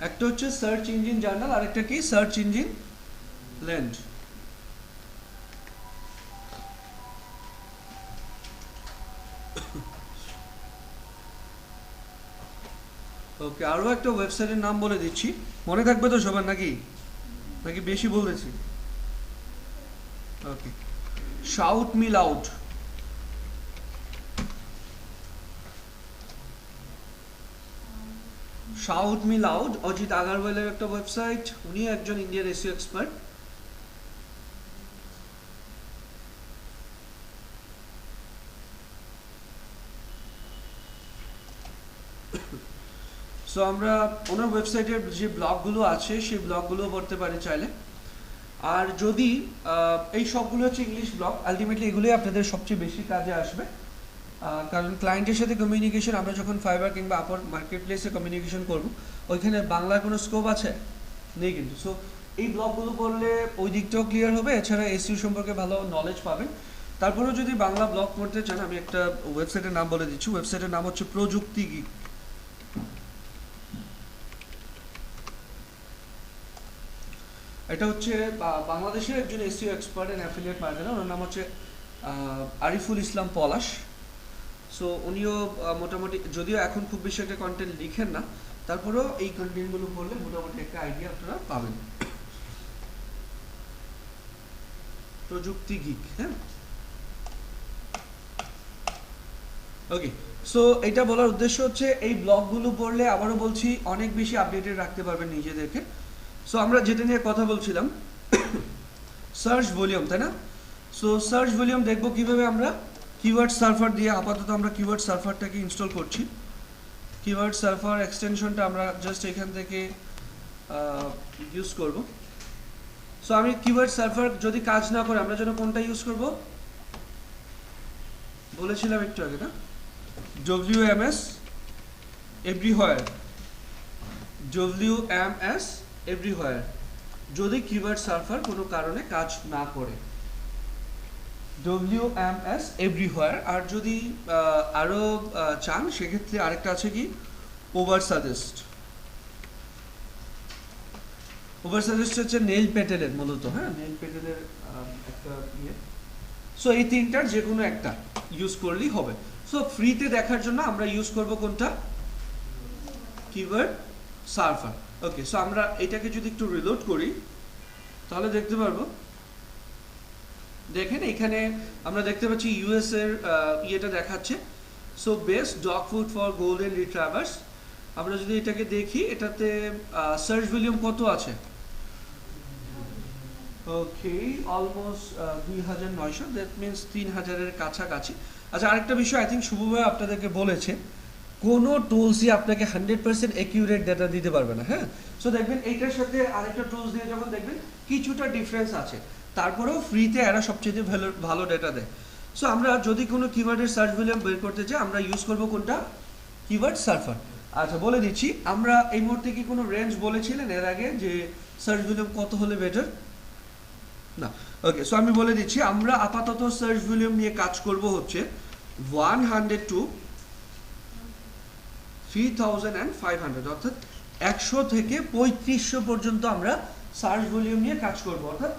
একটা হচ্ছে সার্চ ইঞ্জিন জার্নাল, আরেকটা কি সার্চ ইঞ্জিন ল্যান্ড। ওকে, আরও একটা ওয়েবসাইটের নাম বলে দিচ্ছি, মনে থাকবে তো সবার, নাকি? নাকি বেশি বলেছি? Okay, shout me loud. Shout me loud Ajit আগারওয়ালের একটা ওয়েবসাইট, উনি একজন ইন্ডিয়ান এসইও এক্সপার্ট। সো আমরা ওনার ওয়েবসাইটের যে ব্লগগুলো আছে সেই ব্লগগুলো পড়তে পারি চাইলে। আর যদি এই সবগুলো হচ্ছে ইংলিশ ব্লগ, আলটিমেটলি এগুলোই আপনাদের সবচেয়ে বেশি কাজে আসবে, কারণ ক্লায়েন্টের সাথে কমিউনিকেশন আমরা যখন ফাইবার কিংবা আপওয়ার্ক মার্কেট প্লেসে কমিউনিকেশন করব, ওইখানে বাংলার কোনো স্কোপ আছে নেই কিন্তু। সো এই ব্লগগুলো পড়লে ওই দিকটাও ক্লিয়ার হবে, এছাড়া এসইও সম্পর্কে ভালো নলেজ পাবেন। তারপরেও যদি বাংলা ব্লগ পড়তে চান, আমি একটা ওয়েবসাইটের নাম বলে দিচ্ছি। ওয়েবসাইটের নাম হচ্ছে প্রযুক্তি গিক। এটা হচ্ছে বাংলাদেশের একজন SEO expert and affiliate marketer, ওনার নাম হচ্ছে আরিফুল ইসলাম পলাশ। সো উনিও মোটামুটি, যদিও এখন খুব বেশি একটা কন্টেন্ট লিখেন না, তারপরেও এই কন্টেন্টগুলো পড়লে মোটামুটি একটা আইডিয়া আপনারা পাবেন। প্রযুক্তি গিক, হ্যাঁ। ওকে, সো এটা বলার উদ্দেশ্য হচ্ছে এই ব্লগগুলো পড়লে, আবারও বলছি, অনেক বেশি আপডেটেড রাখতে পারবেন নিজেদেরকে। সো আমরা যেটা নিয়ে কথা বলছিলাম, সার্চ ভলিউম, তাই না? সো সার্চ ভলিউম দেখবো কিভাবে আমরা কিওয়ার্ড সার্ভার দিয়ে। আপাতত আমরা কিওয়ার্ড সার্ভারটাকে ইনস্টল করছি। কিওয়ার্ড সার্ভার এক্সটেনশনটা আমরা জাস্ট এখান থেকে ইউজ করব। সো আমি কিওয়ার্ড সার্ভার যদি কাজ না করে আমরা যেন কোনটা ইউজ করব বলেছিলাম একটু আগে, না? WMS এভরিহোয়ার, WMS এভরিহোয়ার, যদি কিওয়ার্ড সার্ভার কোনো কারণে কাজ না করে, WMS এভরিহোয়ার। আর যদি আরও চান সেক্ষেত্রে আরেকটা আছে কি, ওভার সাজেস্ট। ওভার সাজেস্ট হচ্ছে নেল পেটেলের মূলত, হ্যাঁ, নেল পেটেলের একটা ইয়ে। সো এই তিনটার যে কোনো একটা ইউজ করলেই হবে। সো ফ্রিতে দেখার জন্য আমরা ইউজ করব কোনটা, কিওয়ার্ড সার্ভার। ওকে, সো আমরা এটাকে যদি একটু রিলোড করি তাহলে দেখতে পারবো, দেখেন এখানে আমরা দেখতে পাচ্ছি ইউএস এর ইয়েটা দেখাচ্ছে। So best dog food for golden retrievers. আমরা যদি এটাকে দেখি, এটাতে সার্চ ভলিউম কত আছে? ওকে, অলমোস্ট 2900, দ্যাট মিনস 3000-এর কাছাকাছি। আচ্ছা, আরেকটা বিষয় আই থিঙ্ক শুভ ভাই আপনাদেরকে বলেছে, কোনো টুলসই আপনাকে 100% অ্যাকিউরেট ডেটা দিতে পারবে না, হ্যাঁ। সো দেখবেন এইটার সাথে আরেকটা টুলস দিয়ে যখন দেখবেন কিছুটা ডিফারেন্স আছে, তারপরেও ফ্রিতে এরা সবচেয়ে ভালো ডেটা দেয়। সো আমরা যদি কোনো কিওয়ার্ডের সার্চ ভলিউম বের করতে চাই, আমরা ইউজ করব কোনটা, কিওয়ার্ড সার্ভার। আচ্ছা, বলে দিচ্ছি, আমরা এই মুহূর্তে কি কোনো রেঞ্জ বলেছিলেন এর আগে যে সার্চ ভলিউম কত হলে বেটার? না। ওকে, সো আমি বলে দিচ্ছি, আমরা আপাতত সার্চ ভলিউম নিয়ে কাজ করব হচ্ছে 100 to 3500, অর্থাৎ 100 থেকে 3500 পর্যন্ত আমরা সার্চ ভলিউম নিয়ে কাজ করব। অর্থাৎ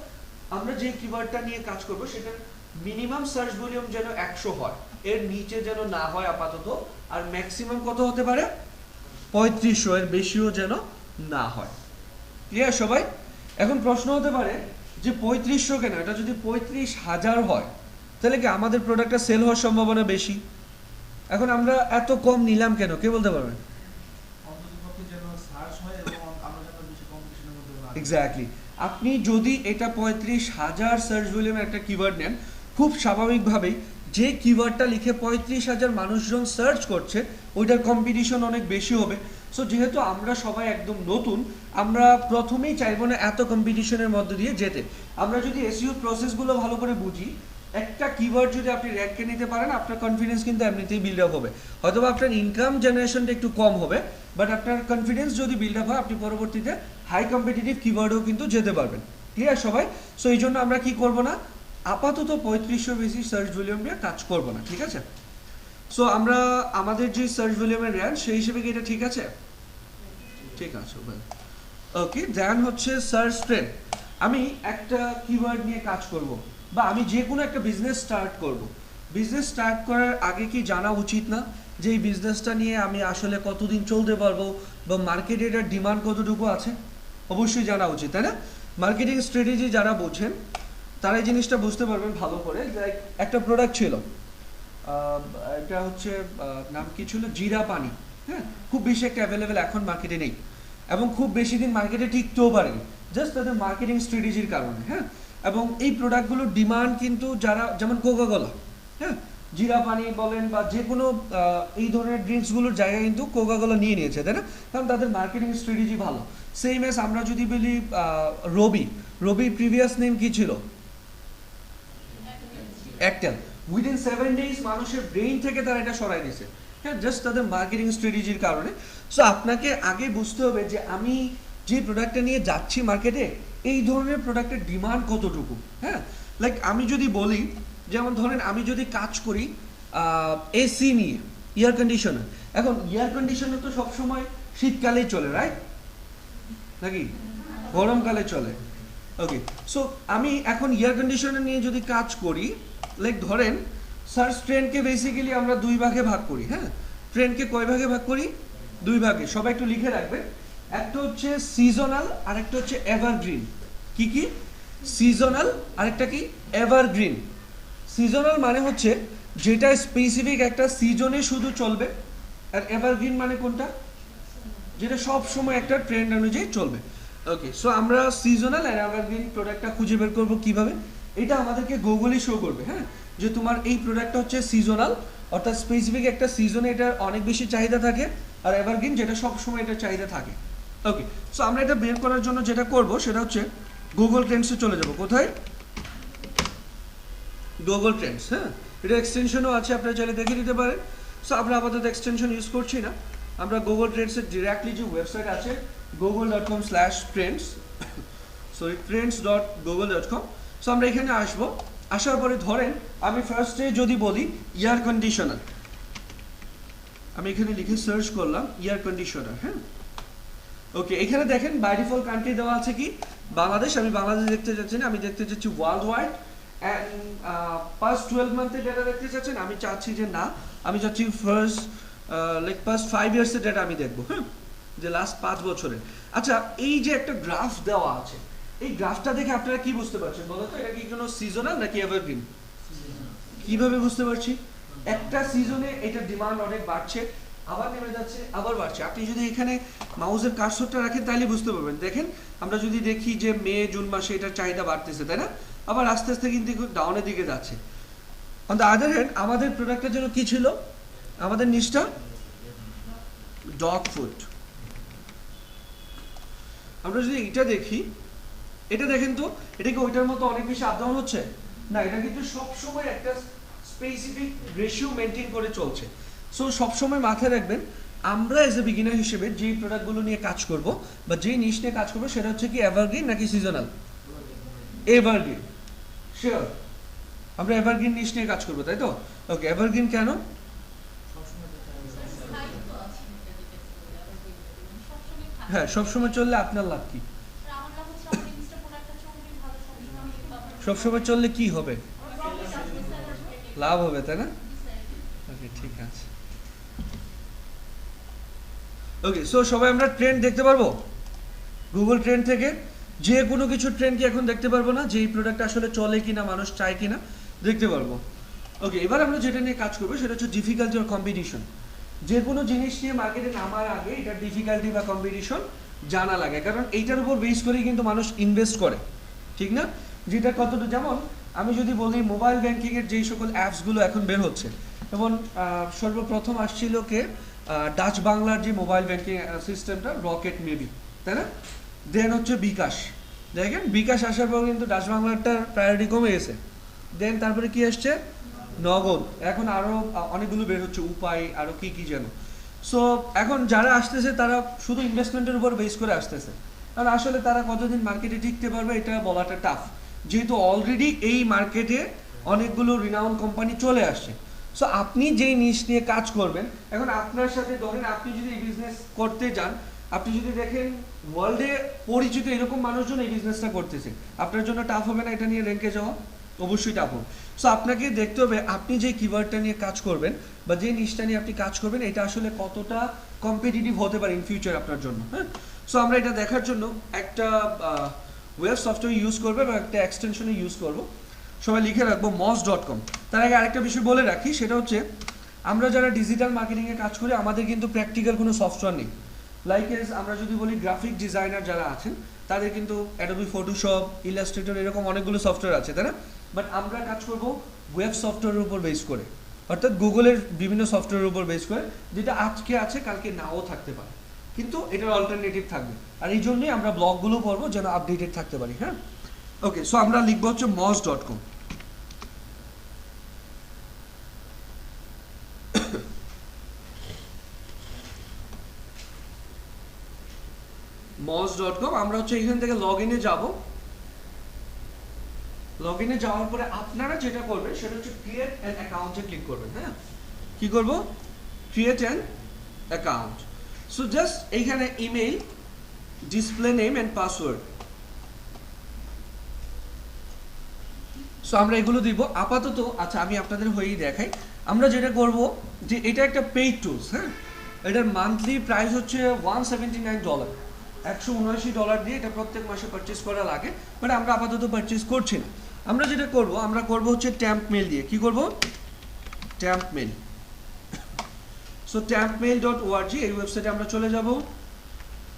আমরা যে কিওয়ার্ডটা নিয়ে কাজ করব সেটার মিনিমাম সার্চ ভলিউম যেন 100 হয়, এর নিচে যেন না হয় আপাতত। আর ম্যাক্সিমাম কত হতে পারে? 3500, এর বেশিও যেন না হয়। ক্লিয়ার সবাই? এখন প্রশ্ন হতে পারে যে 3500 কেন, এটা যদি 35,000 হয় তাহলে কি আমাদের প্রোডাক্টটা সেল হওয়ার সম্ভাবনা বেশি? এখন আমরা এত কম নিলাম কেন, কে বলতে পারবেন? এক্স্যাক্টলি, আপনি যদি এটা 35,000 সার্চ ভলিউমের একটা কিওয়ার্ড নেন, খুব স্বাভাবিকভাবেই যে কিওয়ার্ডটা লিখে 35,000 মানুষজন সার্চ করছে, ওইটার কম্পিটিশন অনেক বেশি হবে। সো যেহেতু আমরা সবাই একদম নতুন, আমরা প্রথমেই চাইবো না এত কম্পিটিশনের মধ্যে দিয়ে যেতে। আমরা যদি এসইও প্রসেসগুলো ভালো করে বুঝি, একটা কিওয়ার্ড যদি আপনি র্যাঙ্কে নিতে পারেন, আপনার কনফিডেন্স কিন্তু এমনিতেই বিল্ড আপ হবে। হয়তো আপনার ইনকাম জেনারেশনটা একটু কম হবে, বাট আপনার কনফিডেন্স যদি বিল্ড আপ হয়, আপনি পরবর্তীতে হাই কম্পিটিটিভ কিওয়ার্ডেও কিন্তু যেতে পারবেন। ক্লিয়ার সবাই? সো এই জন্য আমরা কি করব না, আপাতত 3500 বেশি সার্চ ভলিউম নিয়ে কাজ করব না, ঠিক আছে? সো আমরা আমাদের যে সার্চ ভলিউমের র্যাঙ্ক, সেই হিসেবে কি এটা ঠিক আছে? ঠিক আছে ভাই। ওকে, দেন হচ্ছে সার্চ ট্রেন্ড। আমি একটা কিওয়ার্ড নিয়ে কাজ করব, বা আমি যে কোনো একটা বিজনেস স্টার্ট করব। বিজনেস স্টার্ট করার আগে কি জানা উচিত না যে এই বিজনেসটা নিয়ে আমি আসলে কতদিন চলতে পারবো, বা মার্কেটে এটার ডিমান্ড কতটুকু আছে? অবশ্যই জানা উচিত, তাই না? মার্কেটিং স্ট্র্যাটেজি যারা বোঝেন তারা এই জিনিসটা বুঝতে পারবেন ভালো করে। লাইক একটা প্রোডাক্ট ছিল, এটা হচ্ছে নাম কি ছিল, জিরা পানি। হ্যাঁ, খুব বেশি একটা অ্যাভেলেবেল এখন মার্কেটে নেই এবং খুব বেশি দিন মার্কেটে টিকতেও পারেনি, জাস্ট তাদের মার্কেটিং স্ট্র্যাটেজির কারণে। হ্যাঁ, এবং এই প্রোডাক্টগুলোর ডিমান্ড কিন্তু যারা, যেমন কোকাকোলা, হ্যাঁ, জিরা পানি বলেন বা যে কোনো এই ধরনের ড্রিঙ্কসগুলোর জায়গায় কিন্তু কোকাকোলা নিয়ে নিয়েছে, তাই না? কারণ তাদের মার্কেটিং স্ট্র্যাটেজি ভালো। সেম এস আমরা যদি বলি রবির প্রিভিয়াস নেম কি ছিল? একটেল। উইদিন 7 days মানুষের ব্রেইন থেকে তারা এটা সরাই দিয়েছে। হ্যাঁ, জাস্ট তাদের মার্কেটিং স্ট্র্যাটেজির কারণে। সো আপনাকে আগে বুঝতে হবে যে আমি যে প্রোডাক্টটা নিয়ে যাচ্ছি মার্কেটে, এই ধরনের প্রোডাক্টের ডিমান্ড কতটুকু। হ্যাঁ, লাইক আমি যদি বলি, যেমন ধরেন আমি যদি কাজ করি এসি নিয়ে, এয়ার কন্ডিশনার। এখন এয়ার কন্ডিশনার তো সবসময় শীতকালেই চলে, রাইট? নাকি গরমকালে চলে? ওকে, সো আমি এখন এয়ার কন্ডিশনার নিয়ে যদি কাজ করি, লাইক ধরেন সার্চ ট্রেন্ডকে বেসিক্যালি আমরা 2 ভাগে ভাগ করি। হ্যাঁ, ট্রেন্ডকে কয় ভাগে ভাগ করি? 2 ভাগে। সবাই একটু লিখে রাখবেন। একটা হচ্ছে সিজনাল আর একটা হচ্ছে এভারগ্রিন। কি কি? সিজনাল আর একটা কি? এভারগ্রিন। সিজনাল মানে হচ্ছে যেটা স্পেসিফিক একটা সিজনে শুধু চলবে, আর এভারগ্রিন মানে কোনটা? যেটা সব সময় একটা ট্রেন্ড অনুযায়ী চলবে। ওকে, সো আমরা সিজনাল আর এভারগ্রিন প্রোডাক্টটা খুঁজে বের করবো কিভাবে? এটা আমাদেরকে গুগলই শো করবে। হ্যাঁ, যে তোমার এই প্রোডাক্টটা হচ্ছে সিজনাল, অর্থাৎ স্পেসিফিক একটা সিজনে এটার অনেক বেশি চাহিদা থাকে, আর এভারগ্রিন যেটা সব সময় এটার চাহিদা থাকে। ওকে, সো আমরা এটা বের করার জন্য যেটা করব সেটা হচ্ছে গুগল ট্রেন্ডসে চলে যাব। কোথায়? Google Trends. হ্যাঁ, এটা এক্সটেনশনও আছে, আপনারা চাইলে দেখে নিতে পারেন। সো আমরা আপাতত এক্সটেনশন ইউজ করছি না, আমরা গুগল ট্রেন্ডসের ডিরেক্টলি যে ওয়েবসাইট আছে google.com/trends, সরি trends.google.com। সো আমরা এখানে আসবো। আসার পরে ধরেন আমি ফার্স্টে যদি বলি এয়ার কন্ডিশনার, আমি এখানে লিখে সার্চ করলাম এয়ার কন্ডিশনার। হ্যাঁ, ওকে, এখানে দেখেন বাই ডিফল্ট কান্ট্রি দেওয়া আছে কি? বাংলাদেশ। আমি বাংলাদেশ দেখতে চাচ্ছি না, আমি দেখতে চাচ্ছি ওয়ার্ল্ড ওয়াইড। অ্যান্ড পাস্ট 12 মান্থের ডেটা দেখতে চাচ্ছেন? আমি চাচ্ছি যে না, আমি চাচ্ছি ফার্স্ট লাইক পাস্ট 5 ইয়ার্সের ডেটা আমি দেখবো। হ্যাঁ, যে লাস্ট 5 বছরের। আচ্ছা, এই যে একটা গ্রাফ দেওয়া আছে, এই গ্রাফটা দেখে আপনারা কি বুঝতে পারছেন বলো তো? এটা কি কোনো সিজনাল নাকি এভারগ্রিন? কিভাবে বুঝতে পারছি? একটা সিজনে এটা ডিমান্ড অনেক বাড়ছে, আবার নেমে যাচ্ছে, আবার বাড়ছে। আপনি যদি এখানে মাউসের কার্সরটা রাখেন তাহলে বুঝতে পারবেন। দেখেন আমরা যদি দেখি যে মে জুন মাসে এটার চাহিদা বাড়তেছে, তাই না? আবার আস্তে আস্তে কিন্তু ডাউনের দিকে যাচ্ছে। অন দ্য আদার হ্যান্ড আমাদের প্রোডাক্টের জন্য কি ছিল? আমাদের নিচটা ডগ ফুড। আমরা যদি এটা দেখি, এটা দেখেন তো, এটা কি ওইটার মতো অনেক বেশি আপ ডাউন হচ্ছে? না, এটা কিন্তু সবসময় একটা স্পেসিফিক রেশিও মেনটেন করে চলছে। সো সবসময় মাথায় রাখবেন, আমরা এজ এ বিগিনার হিসেবে যেই প্রোডাক্টগুলো নিয়ে কাজ করব বা যেই নিশ নিয়ে কাজ করবো সেটা হচ্ছে কি এভারগ্রিন নাকি সিজনাল? এভারগ্রিন। শিওর আমরা এভারগ্রিন নিশ নিয়ে কাজ করবো, তাই তো? ওকে, এভারগ্রিন কেন? হ্যাঁ, সবসময় চললে আপনার লাভ কি? সবসময় চললে কি হবে? লাভ হবে, তাই না? ওকে, ঠিক আছে। ওকে, সো সবাই আমরা ট্রেন্ড দেখতে পারবো গুগল ট্রেন্ড থেকে। যে কোনো কিছু ট্রেন্ড কি এখন দেখতে পারবো না? যে এই প্রোডাক্ট আসলে চলে কিনা, মানুষ চায় কিনা, দেখতে পারবো। ওকে, এবার আমরা যেটা নিয়ে কাজ করবো সেটা হচ্ছে ডিফিকাল্টি আর কম্পিটিশন। যে কোনো জিনিস নিয়ে মার্কেটে নামার আগে এটা ডিফিকাল্টি বা কম্পিটিশন জানা লাগে, কারণ এইটার উপর বেস করেই কিন্তু মানুষ ইনভেস্ট করে, ঠিক না? যেটা কতটা, যেমন আমি যদি বলি মোবাইল ব্যাংকিংয়ের যেই সকল অ্যাপসগুলো এখন বের হচ্ছে, যেমন সর্বপ্রথম আসছিল কে? ডাচ বাংলার যে মোবাইল ব্যাংকিং সিস্টেমটা, রকেট মেবি, তাই না? দেন হচ্ছে বিকাশ। দেখেন বিকাশ আসার পর কিন্তু ডাচ বাংলারটার প্রায়োরিটি কমে গেছে। দেন তারপরে কি আসছে? নগদ। এখন আরও অনেকগুলো বের হচ্ছে, উপায়, আরও কি কি যেন। সো এখন যারা আসতেছে তারা শুধু ইনভেস্টমেন্টের উপর বেস করে আসতেছে, কারণ আসলে তারা কতদিন মার্কেটে টিকতে পারবে এটা বলাটা টাফ, যেহেতু অলরেডি এই মার্কেটে অনেকগুলো রিনাউন্ড কোম্পানি চলে আসছে। সো আপনি যেই নিশ নিয়ে কাজ করবেন, এখন আপনার সাথে ধরেন আপনি যদি এই বিজনেস করতে যান, আপনি যদি দেখেন ওয়ার্ল্ডে পরিচিত এরকম মানুষজন এই বিজনেসটা করতেছে, আপনার জন্য টাফ হবে না এটা নিয়ে র্যাঙ্কে যাওয়া? অবশ্যই টাফ হবে। সো আপনাকে দেখতে হবে আপনি যে কিওয়ার্ডটা নিয়ে কাজ করবেন বা যে নিশটা নিয়ে আপনি কাজ করবেন এটা আসলে কতটা কম্পিটিটিভ হতে পারে ইন ফিউচার আপনার জন্য। হ্যাঁ, সো আমরা এটা দেখার জন্য একটা ওয়েব সফটওয়্যার ইউজ করবে বা একটা এক্সটেনশনে ইউজ করবো, সবাই লিখে রাখবো moz.com। তার আগে আরেকটা বিষয় বলে রাখি, সেটা হচ্ছে আমরা যারা ডিজিটাল মার্কেটিংয়ে কাজ করি আমাদের কিন্তু প্র্যাকটিক্যাল কোনো সফটওয়্যার নেই। লাইক আমরা যদি বলি গ্রাফিক ডিজাইনার যারা আছেন তাদের কিন্তু অ্যাডোবি ফটোশপ, ইলাস্ট্রেটর এরকম অনেকগুলো সফটওয়্যার আছে, তাই না? বাট আমরা কাজ করব ওয়েব সফটওয়্যারের উপর বেস করে, অর্থাৎ গুগলের বিভিন্ন সফটওয়্যারের উপর বেস করে, যেটা আজকে আছে কালকে নাও থাকতে পারে, কিন্তু এটার অল্টারনেটিভ থাকবে। আর এই জন্যই আমরা ব্লগগুলো পড়বো যেন আপডেটেড থাকতে পারি। হ্যাঁ, ওকে, সো আমরা লিখবো হচ্ছে moz.com। moz.com আমরা হচ্ছে এখান থেকে লগ ইনে যাবো। লগ ইনে যাওয়ার পরে আপনারা যেটা করবেন সেটা হচ্ছে ক্রিয়েট অ্যান অ্যাকাউন্টে ক্লিক করবেন। হ্যাঁ, কি করব? Create an account. So just এইখানে email, display name and password, so আমরা এগুলো দিব আপাতত। আচ্ছা, আমি আপনাদের হয়েই দেখাই। আমরা যেটা করব যে এটা একটা পেইড টুলস। হ্যাঁ, এটার মান্থলি প্রাইস হচ্ছে $179, $179 দিয়ে এটা প্রত্যেক মাসে পারচেস করা লাগে, বাট আমরা আপাতত পারচেস করছি না। আমরা যেটা করব, আমরা করব হচ্ছে ট্যাম্প মেল দিয়ে। কি করব? Temp mail. সো tampmail.org এই ওয়েবসাইটে আমরা চলে যাব।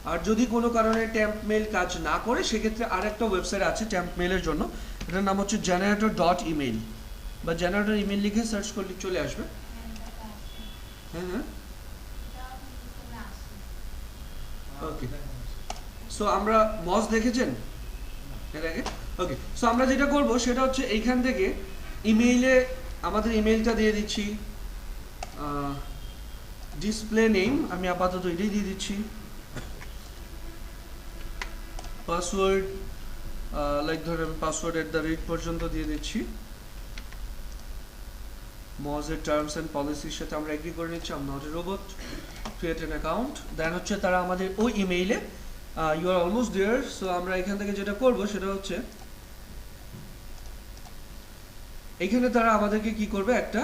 আর যদি কোনো কারণে ট্যাম্প মেল কাজ না করে সেক্ষেত্রে আরেকটা ওয়েবসাইট আছে ট্যাম্প মেলের জন্য, এটার নাম হচ্ছে generator.email বা জেনারেটর ইমেল লিখে সার্চ করলে চলে আসবে। হ্যাঁ হ্যাঁ, ওকে। সো আমরা মজ দেখেছেন এর আগে? ওকে, সো আমরা যেটা করব সেটা হচ্ছে এইখান থেকে ইমেইলে আমাদের ইমেইলটা দিয়ে দিচ্ছি, ডিসপ্লে নেম আমি আপাতত এটাই দিয়ে দিচ্ছি, পাসওয়ার্ড লাইক ধরেন পাসওয়ার্ড @ পর্যন্ত দিয়ে দিচ্ছি। মজের টার্মস অ্যান্ড পলিসির সাথে আমরা এগ্রি করে নিচ্ছি, I am not a robot. Create an account, then হচ্ছে তারা আমাদের ওই ইমেইলে you are almost there. So আমরা এখান থেকে যেটা করব সেটা হচ্ছে এইখানে তারা আমাদেরকে কি করবে, একটা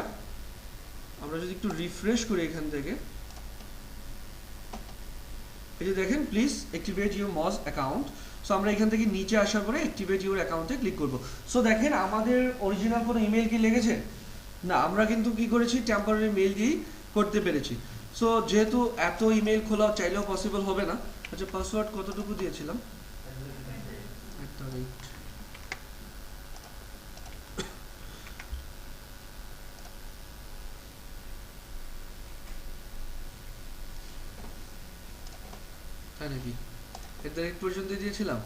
আমরা যদি একটু রিফ্রেশ করি এখান থেকে, এই যে দেখেন please activate your Moz account. So আমরা এখান থেকে নিচে আসার পরে অ্যাক্টিভেট ইউর অ্যাকাউন্টে ক্লিক করব। সো দেখেন আমাদের অরিজিনাল কোনো ইমেল কি লেগেছে না, আমরা কিন্তু কি করেছি, টেম্পোরারি মেল দিয়েই করতে পেরেছি। সো যেহেতু এত ইমেল খোলা চাইলেও পসিবল হবে না। আচ্ছা, পাসওয়ার্ড কতটুকু দিয়েছিলাম? তাই নাকি? পর্যন্ত দিয়েছিলাম।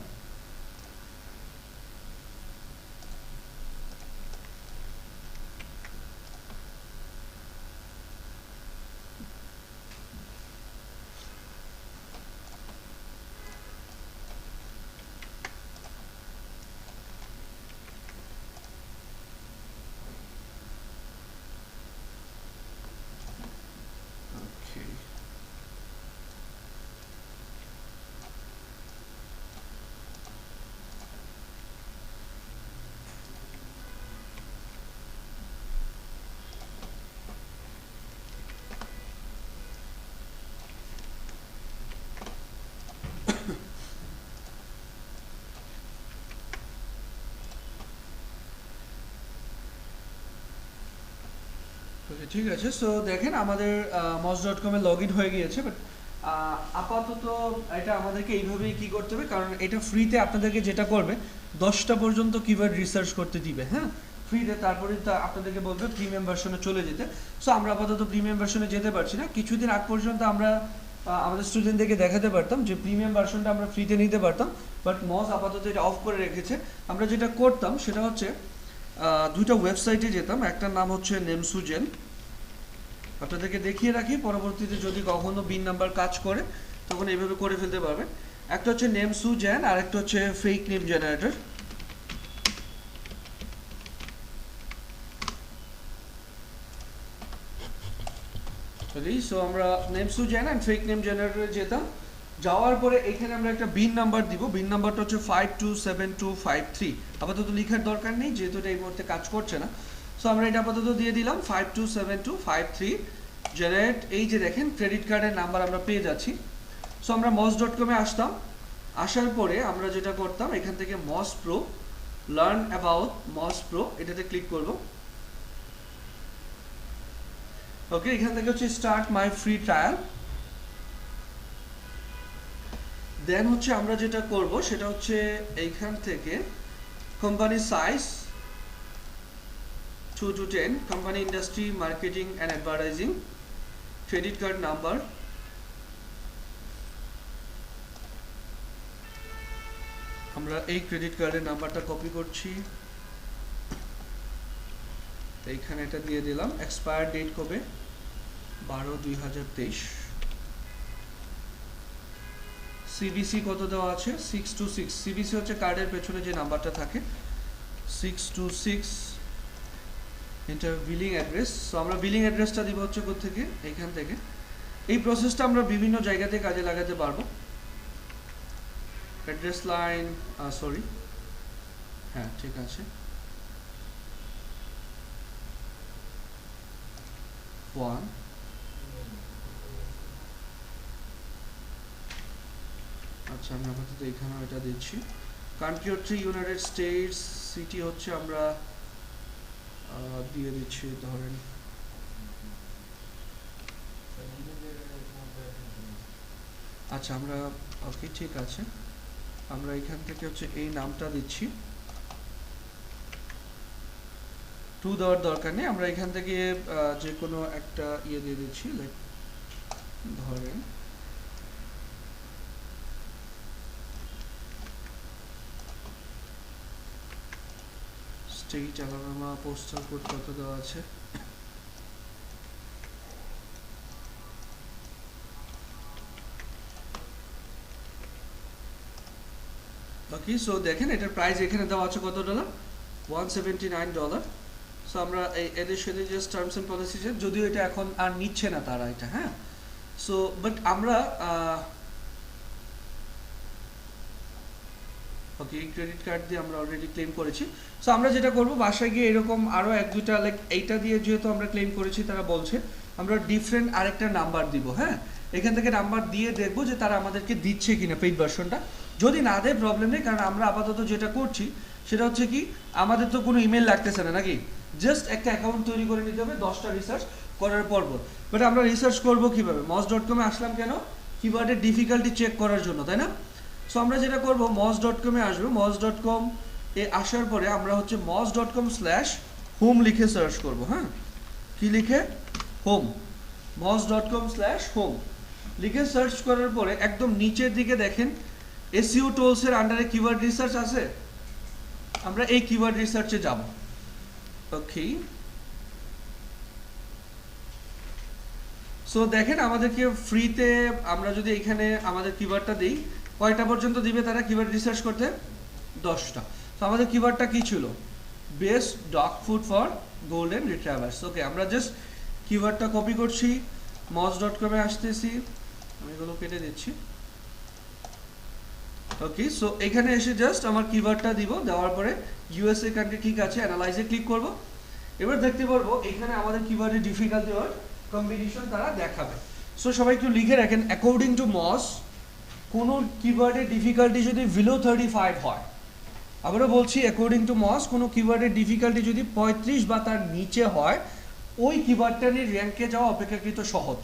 ঠিক আছে, সো দেখেন আমাদের moz.com এ লগ ইন হয়ে গিয়েছে। বাট আপাতত এটা আমাদেরকে এইভাবেই কি করতে হবে, কারণ এটা ফ্রিতে আপনাদেরকে যেটা করবে 10টা পর্যন্ত কিওয়ার্ড রিসার্চ করতে দিবে। হ্যাঁ, ফ্রিতে, তারপরে আপনাদেরকে বলবে প্রিমিয়াম ভার্সনে চলে যেতে। সো আমরা আপাতত প্রিমিয়াম ভার্সনে যেতে পারছি না। কিছুদিন আগ পর্যন্ত আমরা আমাদের স্টুডেন্টদেরকে দেখাতে পারতাম যে প্রিমিয়াম ভার্সনটা আমরা ফ্রিতে নিতে পারতাম, বাট মজ আপাতত এটা অফ করে রেখেছে। আমরা যেটা করতাম সেটা হচ্ছে দুইটা ওয়েবসাইটে যেতাম, একটার নাম হচ্ছে নেমসুজেন, আপনাদেরকে দেখিয়ে রাখি, পরবর্তীতে যদি কখনো বিন নাম্বার কাজ করে তখন এইভাবে করে ফেলতে পারবেন। একটা হচ্ছে নেমসুজেন আর একটা হচ্ছে ফেক নেম জেনারেটর। সো আমরা নেমসুজেন এন্ড ফেক নেম জেনারেটরে যেতাম, যাওয়ার পরে এখানে আমরা একটা বিন নাম্বার দিব। বিন নাম্বারটা হচ্ছে 527253। আপাতত লেখার দরকার নেই যেহেতু এটা এই মুহূর্তে কাজ করছে না। সো আমরা এটা আপাতত দিয়ে দিলাম 527253 জেনারেট। এই যে দেখেন ক্রেডিট কার্ডের নাম্বার আমরা পেয়ে যাচ্ছি। সো আমরা moz.com এ আসতাম, আসার পরে আমরা যেটা করতাম এখান থেকে মজ pro, learn about Moj pro, এটাতে ক্লিক করব। ওকে, এখান থেকে হচ্ছে স্টার্ট মাই ফ্রি ট্রায়াল। দেন হচ্ছে আমরা যেটা করব সেটা হচ্ছে এইখান থেকে company size 2 to 10, company industry, marketing and advertising, credit card number, আমরা এই ক্রেডিট কার্ডের নাম্বারটা কপি করছি, এইখানে এটা দিয়ে দিলাম। এক্সপায়ার ডেট কবে, 12/2023। সিবিসি কত দেওয়া আছে, 626। সিবিসি হচ্ছে কার্ডের পেছনে যে নাম্বারটা থাকে, 626। এটা বিলিং অ্যাড্রেস। সো আমরা বিলিং অ্যাড্রেসটা দিব হচ্ছে কোত্থেকে, এইখান থেকে। এই প্রসেসটা আমরা বিভিন্ন জায়গাতে কাজে লাগাতে পারবো। অ্যাড্রেস লাইন, সরি, হ্যাঁ ঠিক আছে, 1। আচ্ছা, আমি আপাতত এখানেও এটা দিচ্ছি। কান্ট্রি হচ্ছে ইউনাইটেড স্টেটস, সিটি হচ্ছে আমরা দিয়ে দিচ্ছি ধরেন আচ্ছা আমরা, ওকে ঠিক আছে, আমরা এখান থেকে হচ্ছে এই নামটা দিচ্ছি। টু দেওয়ার দরকার নেই, আমরা এখান থেকে যে কোনো একটা ইয়ে দিয়ে দিচ্ছি, লাইক ধরেন স্টেট আলাবামা, পোস্টাল কোড কত দেওয়া আছে, ওকে। সো দেখেন এটার প্রাইস এখানে দেওয়া আছে কত ডলার, $179। সো আমরা এই এদের সাথে যে টার্মস এন্ড পলিসিস, যদিও এটা এখন আর নিচ্ছে না তারা এটা, হ্যাঁ। সো বাট আমরা ওকে, এই ক্রেডিট কার্ড দিয়ে আমরা অলরেডি ক্লেম করেছি। সো আমরা যেটা করব, বাসায় গিয়ে এরকম আরও 1-2টা, লাইক এইটা দিয়ে যেহেতু আমরা ক্লেম করেছি, তারা বলছে আমরা ডিফারেন্ট আরেকটা নাম্বার দিব, হ্যাঁ। এখান থেকে নাম্বার দিয়ে দেখবো যে তারা আমাদেরকে দিচ্ছে কিনা পেইড ভার্সনটা। যদি না দেয় প্রবলেম নেই, কারণ আমরা আপাতত যেটা করছি সেটা হচ্ছে কি, আমাদের তো কোনো ইমেল লাগতেছে না নাকি, জাস্ট একটা অ্যাকাউন্ট তৈরি করে নিতে হবে 10টা রিসার্চ করার পর। বাট আমরা রিসার্চ করবো কীভাবে, moz.com-এ আসলাম কেন, কিওয়ার্ডের ডিফিকাল্টি চেক করার জন্য, তাই না। সো আমরা যেটা করবো, moz.com-এ আসবো। moz.com এ আসার পরে আমরা হচ্ছে moz.com/home লিখে সার্চ করব, হ্যাঁ। কি লিখে, হোম, moz.com/home লিখে সার্চ করার পরে একদম নিচের দিকে দেখেন এসইও টুলসের আন্ডারে কিওয়ার্ড রিসার্চ আছে, আমরা এই কিওয়ার্ড রিসার্চে যাব। ওকে, সো দেখেন আমাদেরকে ফ্রিতে, আমরা যদি এখানে আমাদের কিওয়ার্ডটা দিই, কয়টা পর্যন্ত দিবে তারা কিওয়ার্ড রিসার্চ করতে, 10টা। তো আমাদের কিওয়ার্ডটা কি ছিল, best dog food for golden retrievers. Okay, আমরা জাস্ট কিওয়ার্ডটা কপি করছি, moz.com-এ আসতেছি, আমি এগুলো কেটে দিচ্ছি। ওকে, সো এখানে এসে জাস্ট আমার কিওয়ার্ডটা দিব, দেওয়ার পরে ইউএসএ কান্ট্রি ঠিক আছে, অ্যানালাইজে ক্লিক করব। এবার দেখতে পারবো এখানে আমাদের কিওয়ার্ডের ডিফিকাল্টি আর কম্বিনেশন তারা দেখাবে। সো সবাই একটু লিখে রাখেন, অ্যাকর্ডিং টু মজ, কোনো কিওয়ার্ডের ডিফিকাল্টি যদি বিলো 35 হয়, আমরা বলছি অ্যাকর্ডিং টু মজ, কোনো কিওয়ার্ডের ডিফিকাল্টি যদি 35 বা তার নিচে হয়, ওই কিওয়ার্ডটা নিয়ে র্যাঙ্কে যাওয়া অপেক্ষাকৃত সহজ,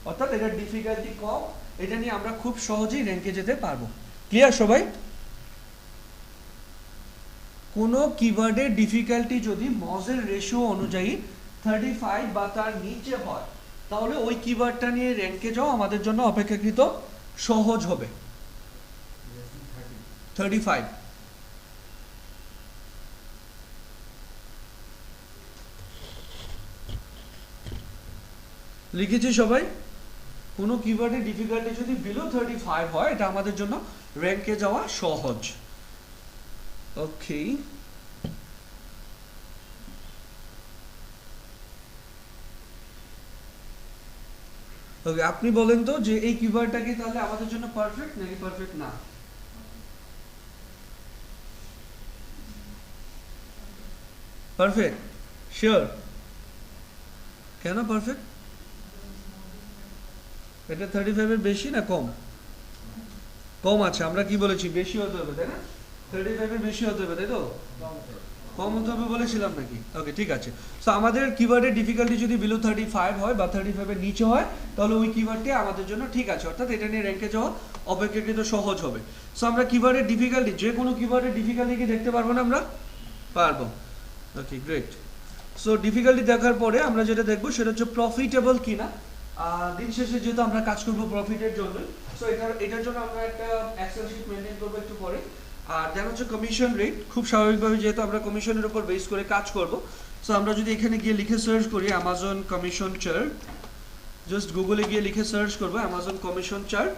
অর্থাৎ এটার ডিফিকাল্টি কম, এটা নিয়ে আমরা খুব সহজেই র্যাঙ্কে যেতে পারবো। ক্লিয়ার সবাই। কোনো কিওয়ার্ডের ডিফিকাল্টি যদি মজের রেশিও অনুযায়ী 35 বা তার নিচে হয়, তাহলে ওই কিওয়ার্ডটা নিয়ে র্যাঙ্কে যাওয়া আমাদের জন্য অপেক্ষাকৃত সহজ হবে। 35 লিখেছি সবাই। কোনো কিওয়ার্ডের ডিফিকাল্টি যদি বিলো 35 হয়, এটা আমাদের জন্য র্যাঙ্কে যাওয়া সহজ। ওকে, ওকে, আপনি বলেন তো যে এই কিওয়ার্ডটা কি তাহলে আমাদের জন্য পারফেক্ট নাকি পারফেক্ট না? Perfect, sure? কেন পারফেক্ট? এটা 35 এর বেশি না কম? কম আছে, আমরা কি বলেছি বেশি হতে হবে তাই না, 35 এর বেশি হতে হবে তাই তো, কম হতে হবে বলেছিলাম নাকি? ওকে ঠিক আছে। সো আমাদের কিওয়ার্ডের ডিফিকাল্টি যদি বিলো 35 হয় বা 35 এর নিচে হয় তাহলে ওই কিওয়ার্ডটি আমাদের জন্য ঠিক আছে, অর্থাৎ এটা নিয়ে র্যাঙ্কে যাওয়া অপেক্ষাকৃত সহজ হবে। সো আমরা কিওয়ার্ডের ডিফিকাল্টি, যে কোনো কিওয়ার্ডের ডিফিকাল্টি কি দেখতে পারবো না আমরা? পারবো। Okay great. সো ডিফিকাল্টি দেখার পরে আমরা যেটা দেখবো সেটা হচ্ছে প্রফিটেবল কিনা। দিন শেষে যেহেতু আমরা কাজ করবো প্রফিটের জন্য, সো এটার জন্য আমরা একটা এক্সেল শিট মেনটেন করবো একটু পরে। আর দেন হচ্ছে কমিশন রেট, খুব স্বাভাবিকভাবে যেহেতু আমরা কমিশনের উপর বেস করে কাজ করব, সো আমরা যদি এখানে গিয়ে লিখে সার্চ করি অ্যামাজন কমিশন চার্ট, জাস্ট গুগলে গিয়ে লিখে সার্চ করবো অ্যামাজন কমিশন চার্ট,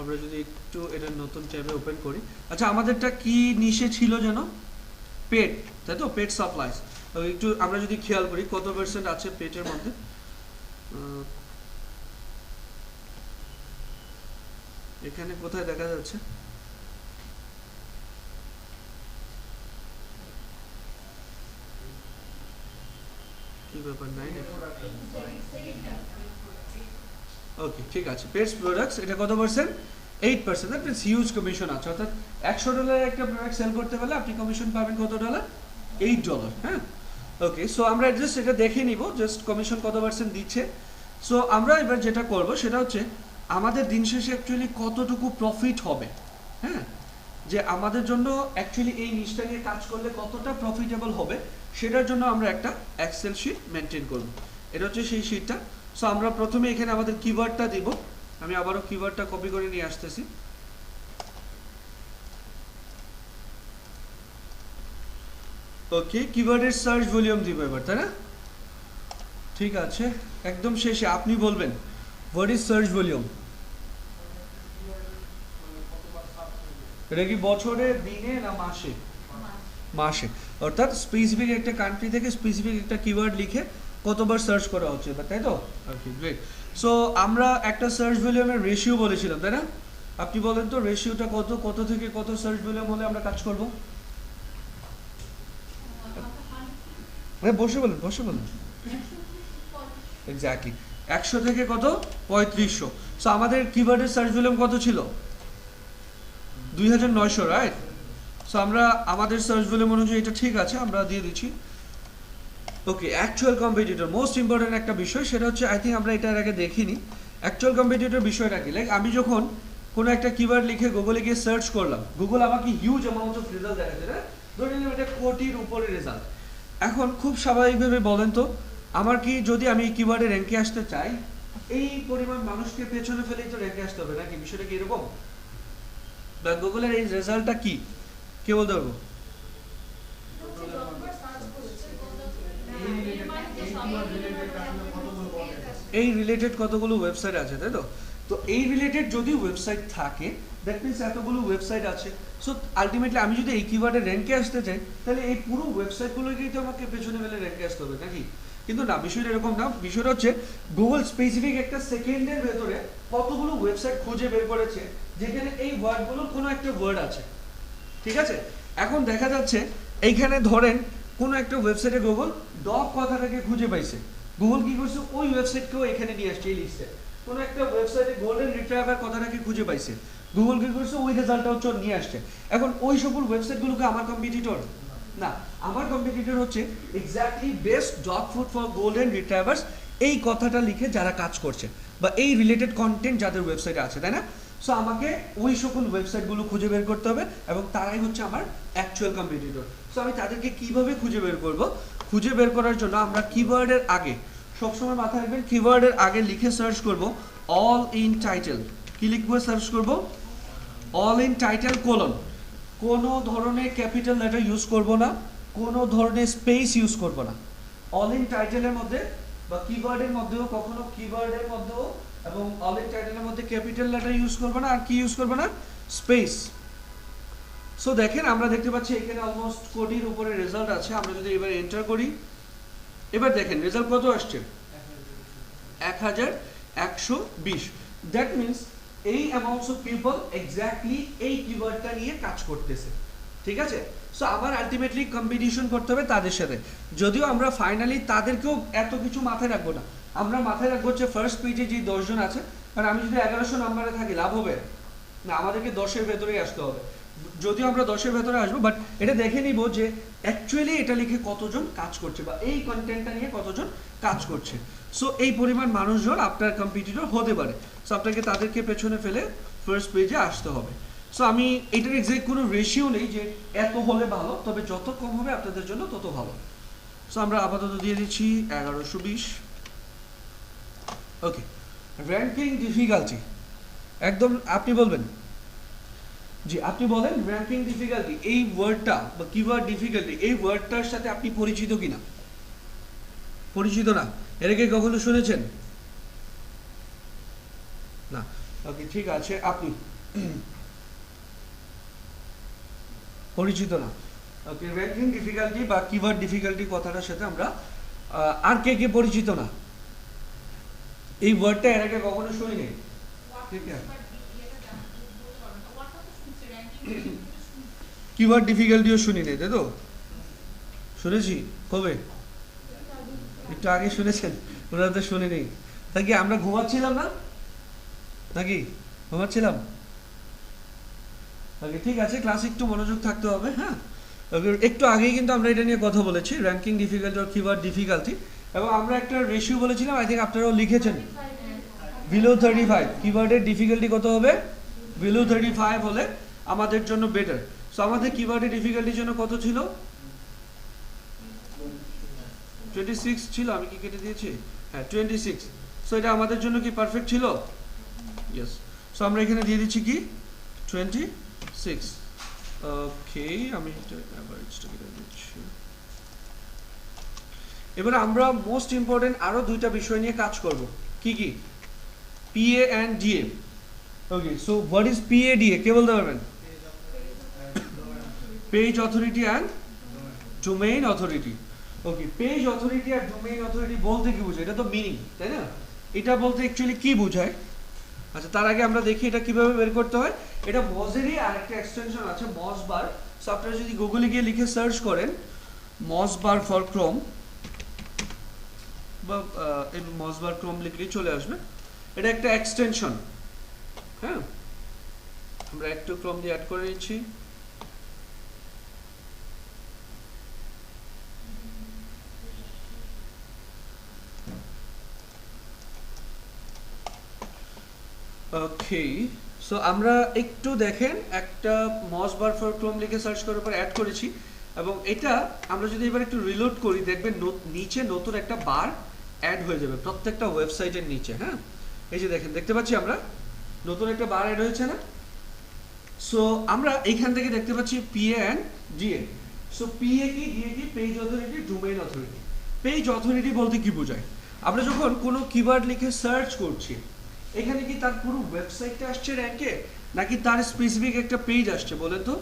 আমরা যদি একটু এটা নতুন ট্যাবে ওপেন করি। আচ্ছা আমাদেরটা কি নিশে ছিল যেন, পেট তাই তো, পেট সাপ্লাইজ। একটু আমরা যদি খেয়াল করি কত পার্সেন্ট আছে পেটের মধ্যে, এখানে কোথায় দেখা যাচ্ছে, কি ব্যাপার নাই, ওকে ঠিক আছে, পেটস প্রোডাক্টস এটা কত percent, 8%, that means huge commission আছে, অর্থাৎ $100 একটা প্রোডাক্ট সেল করতে পারলে আপনি কমিশন পাবেন কত ডলার, $8। হ্যাঁ ওকে, সো আমরা জাস্ট এটা দেখে নিব জাস্ট কমিশন কত পার্সেন্ট দিচ্ছে। সো আমরা এবার যেটা করব সেটা হচ্ছে আমাদের দিন শেষে অ্যাকচুয়ালি কতটুকু প্রফিট হবে, হ্যাঁ যে আমাদের জন্য অ্যাকচুয়ালি এই নিচটা নিয়ে কাজ করলে কতটা প্রফিটেবল হবে সেটার জন্য আমরা একটা এক্সেল শিট মেনটেন করব। এটা হচ্ছে সেই শিটটা। সো আমরা প্রথমে এখানে আমাদের কিওয়ার্ডটা দিব, আমি আবারও কিওয়ার্ডটা কপি করে নিয়ে আসতেছি। ওকে কিওয়ার্ডের সার্চ ভলিউম দিব এবার তাই না, ঠিক আছে। একদম শেষে আপনি বলবেন হোয়াট ইজ সার্চ ভলিউম, এটা কি বছরে, দিনে না মাসে? মাসে, অর্থাৎ স্পেসিফিক একটা কান্ট্রি থেকে স্পেসিফিক একটা কিওয়ার্ড লিখে কতবার সার্চ করা হচ্ছে তাই তো। Okay great. সো আমরা একটা সার্চ ভলিউমের রেশিও বলেছিলাম তাই না, আপনি বলেন তো রেশিওটা কত, কত থেকে কত সার্চ ভলিউম হলে আমরা কাজ করব? বসে বলুন বসে বলুন। এক্স্যাক্টলি 100 থেকে কত, 3500। সো আমাদের কিওয়ার্ডের সার্চ ভলিউম কত ছিল, 2900, রাইট। সো আমরা আমাদের সার্চ ভলিউম অনুযায়ী এটা ঠিক আছে, আমরা দিয়ে দিচ্ছি। ওকে অ্যাকচুয়াল কম্পিটিটর, মোস্ট ইম্পর্টেন্ট একটা বিষয়, সেটা হচ্ছে আই থিঙ্ক আমরা এটার আগে দেখিনি। অ্যাকচুয়াল কম্পিটিটর বিষয়টা কি, লাইক আমি যখন কোনো একটা কিওয়ার্ড লিখে গুগলে গিয়ে সার্চ করলাম, গুগল আমাকে হিউজ অ্যামাউন্ট অফ রেজাল্ট দেখাচ্ছে না, ধরে নিলাম এটা কোটির উপরে রেজাল্ট। এখন খুব স্বাভাবিকভাবে বলেন তো আমার কি, যদি আমি এই কিওয়ার্ডে র্যাঙ্কে আসতে চাই এই পরিমাণ মানুষকে পেছনে ফেলেই তো র্যাঙ্কে আসতে হবে নাকি, বিষয়টা কি এরকম? বা গুগলের এই রেজাল্টটা কি কে বলতে পারবো? এই রিলেটেড কতগুলো ওয়েবসাইট আছে তাই তো, তো এই রিলেটেড যদি ওয়েবসাইট থাকে দ্যাট মিন্স এতগুলো ওয়েবসাইট আছে। সো আলটিমেটলি আমি যদি এই কিওয়ার্ডে র্যাঙ্কে আসতে চাই তাহলে এই পুরো ওয়েবসাইটগুলোকেই তো আমাকে পেছনে ফেলে র্যাঙ্কে আসতে হবে নাকি, কিন্তু না, বিষয়টা এরকম না। বিষয়টা হচ্ছে গুগল স্পেসিফিক একটা সেকেন্ডের ভেতরে কতগুলো ওয়েবসাইট খুঁজে বের করেছে যেখানে এই ওয়ার্ডগুলোর কোনো একটা ওয়ার্ড আছে, ঠিক আছে। এখন দেখা যাচ্ছে এইখানে ধরেন কোনো একটা ওয়েবসাইটে গুগল ডগ কথাটাকে খুঁজে পাইছে, গুগল কি করছে ওই ওয়েবসাইটকেও এখানে নিয়ে আসছে এই লিস্টে। কোনো একটা ওয়েবসাইটে গোল্ডেন রিট্রাইভার কথাটাকে খুঁজে পাইছে, গুগল কি করছে ওই রেজাল্টটা হচ্ছে নিয়ে আসছে। এখন ওই সকল ওয়েবসাইটগুলোকে আমার কম্পিটিটর না, আমার কম্পিটিটর হচ্ছে exactly best dog food for golden retrievers এই কথাটা লিখে যারা কাজ করছে বা এই রিলেটেড কন্টেন্ট যাদের ওয়েবসাইটে আছে তাই না। সো আমাকে ওই সকল ওয়েবসাইটগুলো খুঁজে বের করতে হবে এবং তারাই হচ্ছে আমার অ্যাকচুয়াল কম্পিটিটর। সো আমি তাদেরকে কিভাবে খুঁজে বের করব, খুঁজে বের করার জন্য আমরা কিওয়ার্ডের আগে সবসময় মাথায় রাখবেন, কিওয়ার্ডের আগে লিখে সার্চ করব অল ইন টাইটেল। কি লিখবো, সার্চ করব অল ইন টাইটেল কোলন, কোনো ধরনের ক্যাপিটাল লেটার ইউজ করব না, কোনো ধরনের স্পেস ইউজ করব না। অল ইন টাইটেলের মধ্যে বা কিওয়ার্ডের মধ্যেও কখনো কিওয়ার্ডের মধ্যেও এবং অল ইন টাইটেলের মধ্যে ক্যাপিটাল লেটার ইউজ করব না, আর কি ইউজ করব না, স্পেস। সো দেখেন আমরা দেখতে পাচ্ছি এখানে অলমোস্ট কোটির উপরে রেজাল্ট আছে। আমরা যদি এবার এন্টার করি, এবার দেখেন রেজাল্ট কত আসছে, 1120। দ্যাট মিনস এই অ্যামাউন্টস অফ পিপল এক্স্যাক্টলি এই কিওয়ার্ডটা নিয়ে কাজ করতেছে, ঠিক আছে। সো আমার আলটিমেটলি কম্পিটিশন করতে হবে তাদের সাথে, যদিও আমরা ফাইনালি তাদেরকেও এত কিছু মাথায় রাখবো না, আমরা মাথায় রাখবো যে ফার্স্ট পেজে যে 10 জন আছে, কারণ আমি যদি 1100 নম্বরে থাকি লাভ হবে না, আমাদেরকে 10-এর ভেতরেই আসতে হবে। যদিও আমরা 10-এর ভেতরে আসবো, বাট এটা দেখে নিব যে অ্যাকচুয়ালি এটা লিখে কতজন কাজ করছে বা এই কন্টেন্টটা নিয়ে কতজন কাজ করছে। সো এই পরিমাণ মানুষজন আপনার কম্পিটিটর হতে পারে। সো আপনাকে তাদেরকে পেছনে ফেলে ফার্স্ট পেজে আসতে হবে। সো আমি এটার এক্সাক্ট কোনো রেশিও নেই যে এত হলে ভালো, তবে যত কম হবে আপনাদের জন্য তত ভালো। সো আমরা আপাতত দিয়ে দিচ্ছি 1120। ওকে, র্যাঙ্কিং ডিফিকাল্টি একদম আপনি বলবেন। জি আপনি বলেন র্যাঙ্কিং ডিফিকাল্টি এই ওয়ার্ডটা বা কিওয়ার্ড ডিফিকাল্টি এই ওয়ার্ডটার সাথে আপনি পরিচিত কিনা? পরিচিত না? এর আগে কখনো শুনেছেন? না। ওকে ঠিক আছে, আপনি পরিচিত না। ওকে, র্যাঙ্কিং ডিফিকাল্টি বা কিওয়ার্ড ডিফিকাল্টি কথাটার সাথে আমরা আর কে পরিচিত না? এই ওয়ার্ডটা এর আগে কখনো শুনিনি। ঠিক আছে, কিওয়ার্ড ডিফিকাল্টিও শুনি নেই, তাই তো? শুনেছি কবে? একটু আগে শুনেছেন, ওনারা তো শুনে নেই। তা কি আমরা ঘুমাচ্ছিলাম না নাকি? ঘুমাচ্ছিলাম। ওকে ঠিক আছে, ক্লাসে একটু মনোযোগ থাকতে হবে। হ্যাঁ, একটু আগেই কিন্তু আমরা এটা নিয়ে কথা বলেছি, র্যাঙ্কিং ডিফিকাল্টি আর কিওয়ার্ড ডিফিকাল্টি, এবং আমরা একটা রেশিও বলেছিলাম, আই থিঙ্ক আপনারাও লিখেছেন, বিলো 35। কিওয়ার্ডের ডিফিকাল্টি কত হবে? বিলো 35 হলে আমাদের জন্য বেটার। সো আমাদের কিওয়ার্ডের ডিফিকাল্টির জন্য কত ছিল? 26 ছিল। আমি কি কেটে দিয়েছি? হ্যাঁ 26। সো এটা আমাদের জন্য কি পারফেক্ট ছিল? ইয়েস। সো আমরা এখানে দিয়ে দিচ্ছি কি 26। ওকে, আমি এটা অ্যাভারেজটা কেটে দিচ্ছি। এবার আমরা মোস্ট ইম্পর্টেন্ট আরো দুইটা বিষয় নিয়ে কাজ করব। কি কি? PA and DA. Okay, so what is PA DA কে বলতে পারবেন? Page authority and domain authority. Okay, page authority আর ডোমেইন অথরিটি বলতে কি বোঝায়? এটা তো মিনিং, তাই না? এটা বলতে অ্যাকচুয়ালি কি বোঝায়? আচ্ছা, তার আগে আমরা দেখি এটা কিভাবে বের করতে হয়। এটা মজেরই আরেকটা এক্সটেনশন আছে, মজবার। সো আপনারা যদি গুগলে গিয়ে লিখে সার্চ করেন মজবার ফর ক্রোম বা মজবার ক্রোম লিখলেই চলে আসবে। এটা একটা এক্সটেনশন। হ্যাঁ, আমরা একটু ক্রোম দিয়ে অ্যাড করে নিচ্ছি। ওকে, সো আমরা একটু দেখেন একটা মজবার ফর ক্রোম লিখে সার্চ করার পর অ্যাড করেছি, এবং এটা আমরা যদি এবার একটু রিলোড করি দেখবেন নিচে নতুন একটা বার অ্যাড হয়ে যাবে প্রত্যেকটা ওয়েবসাইটের নিচে। হ্যাঁ, এই যে দেখেন, দেখতে পাচ্ছি আমরা নতুন একটা বার অ্যাড হয়েছে না? সো আমরা এইখান থেকে দেখতে পাচ্ছি PA and DA. So PA কি, ডিএ কি? Page authority, domain authority. Page authority বলতে কি বোঝায়? আমরা যখন কোনো কিওয়ার্ড লিখে সার্চ করছি, এখানে কি তার পুরো ওয়েবসাইটটা আসছে র্যাঙ্কে, নাকি তার স্পেসিফিক একটা পেজ আসছে? বলেন তো।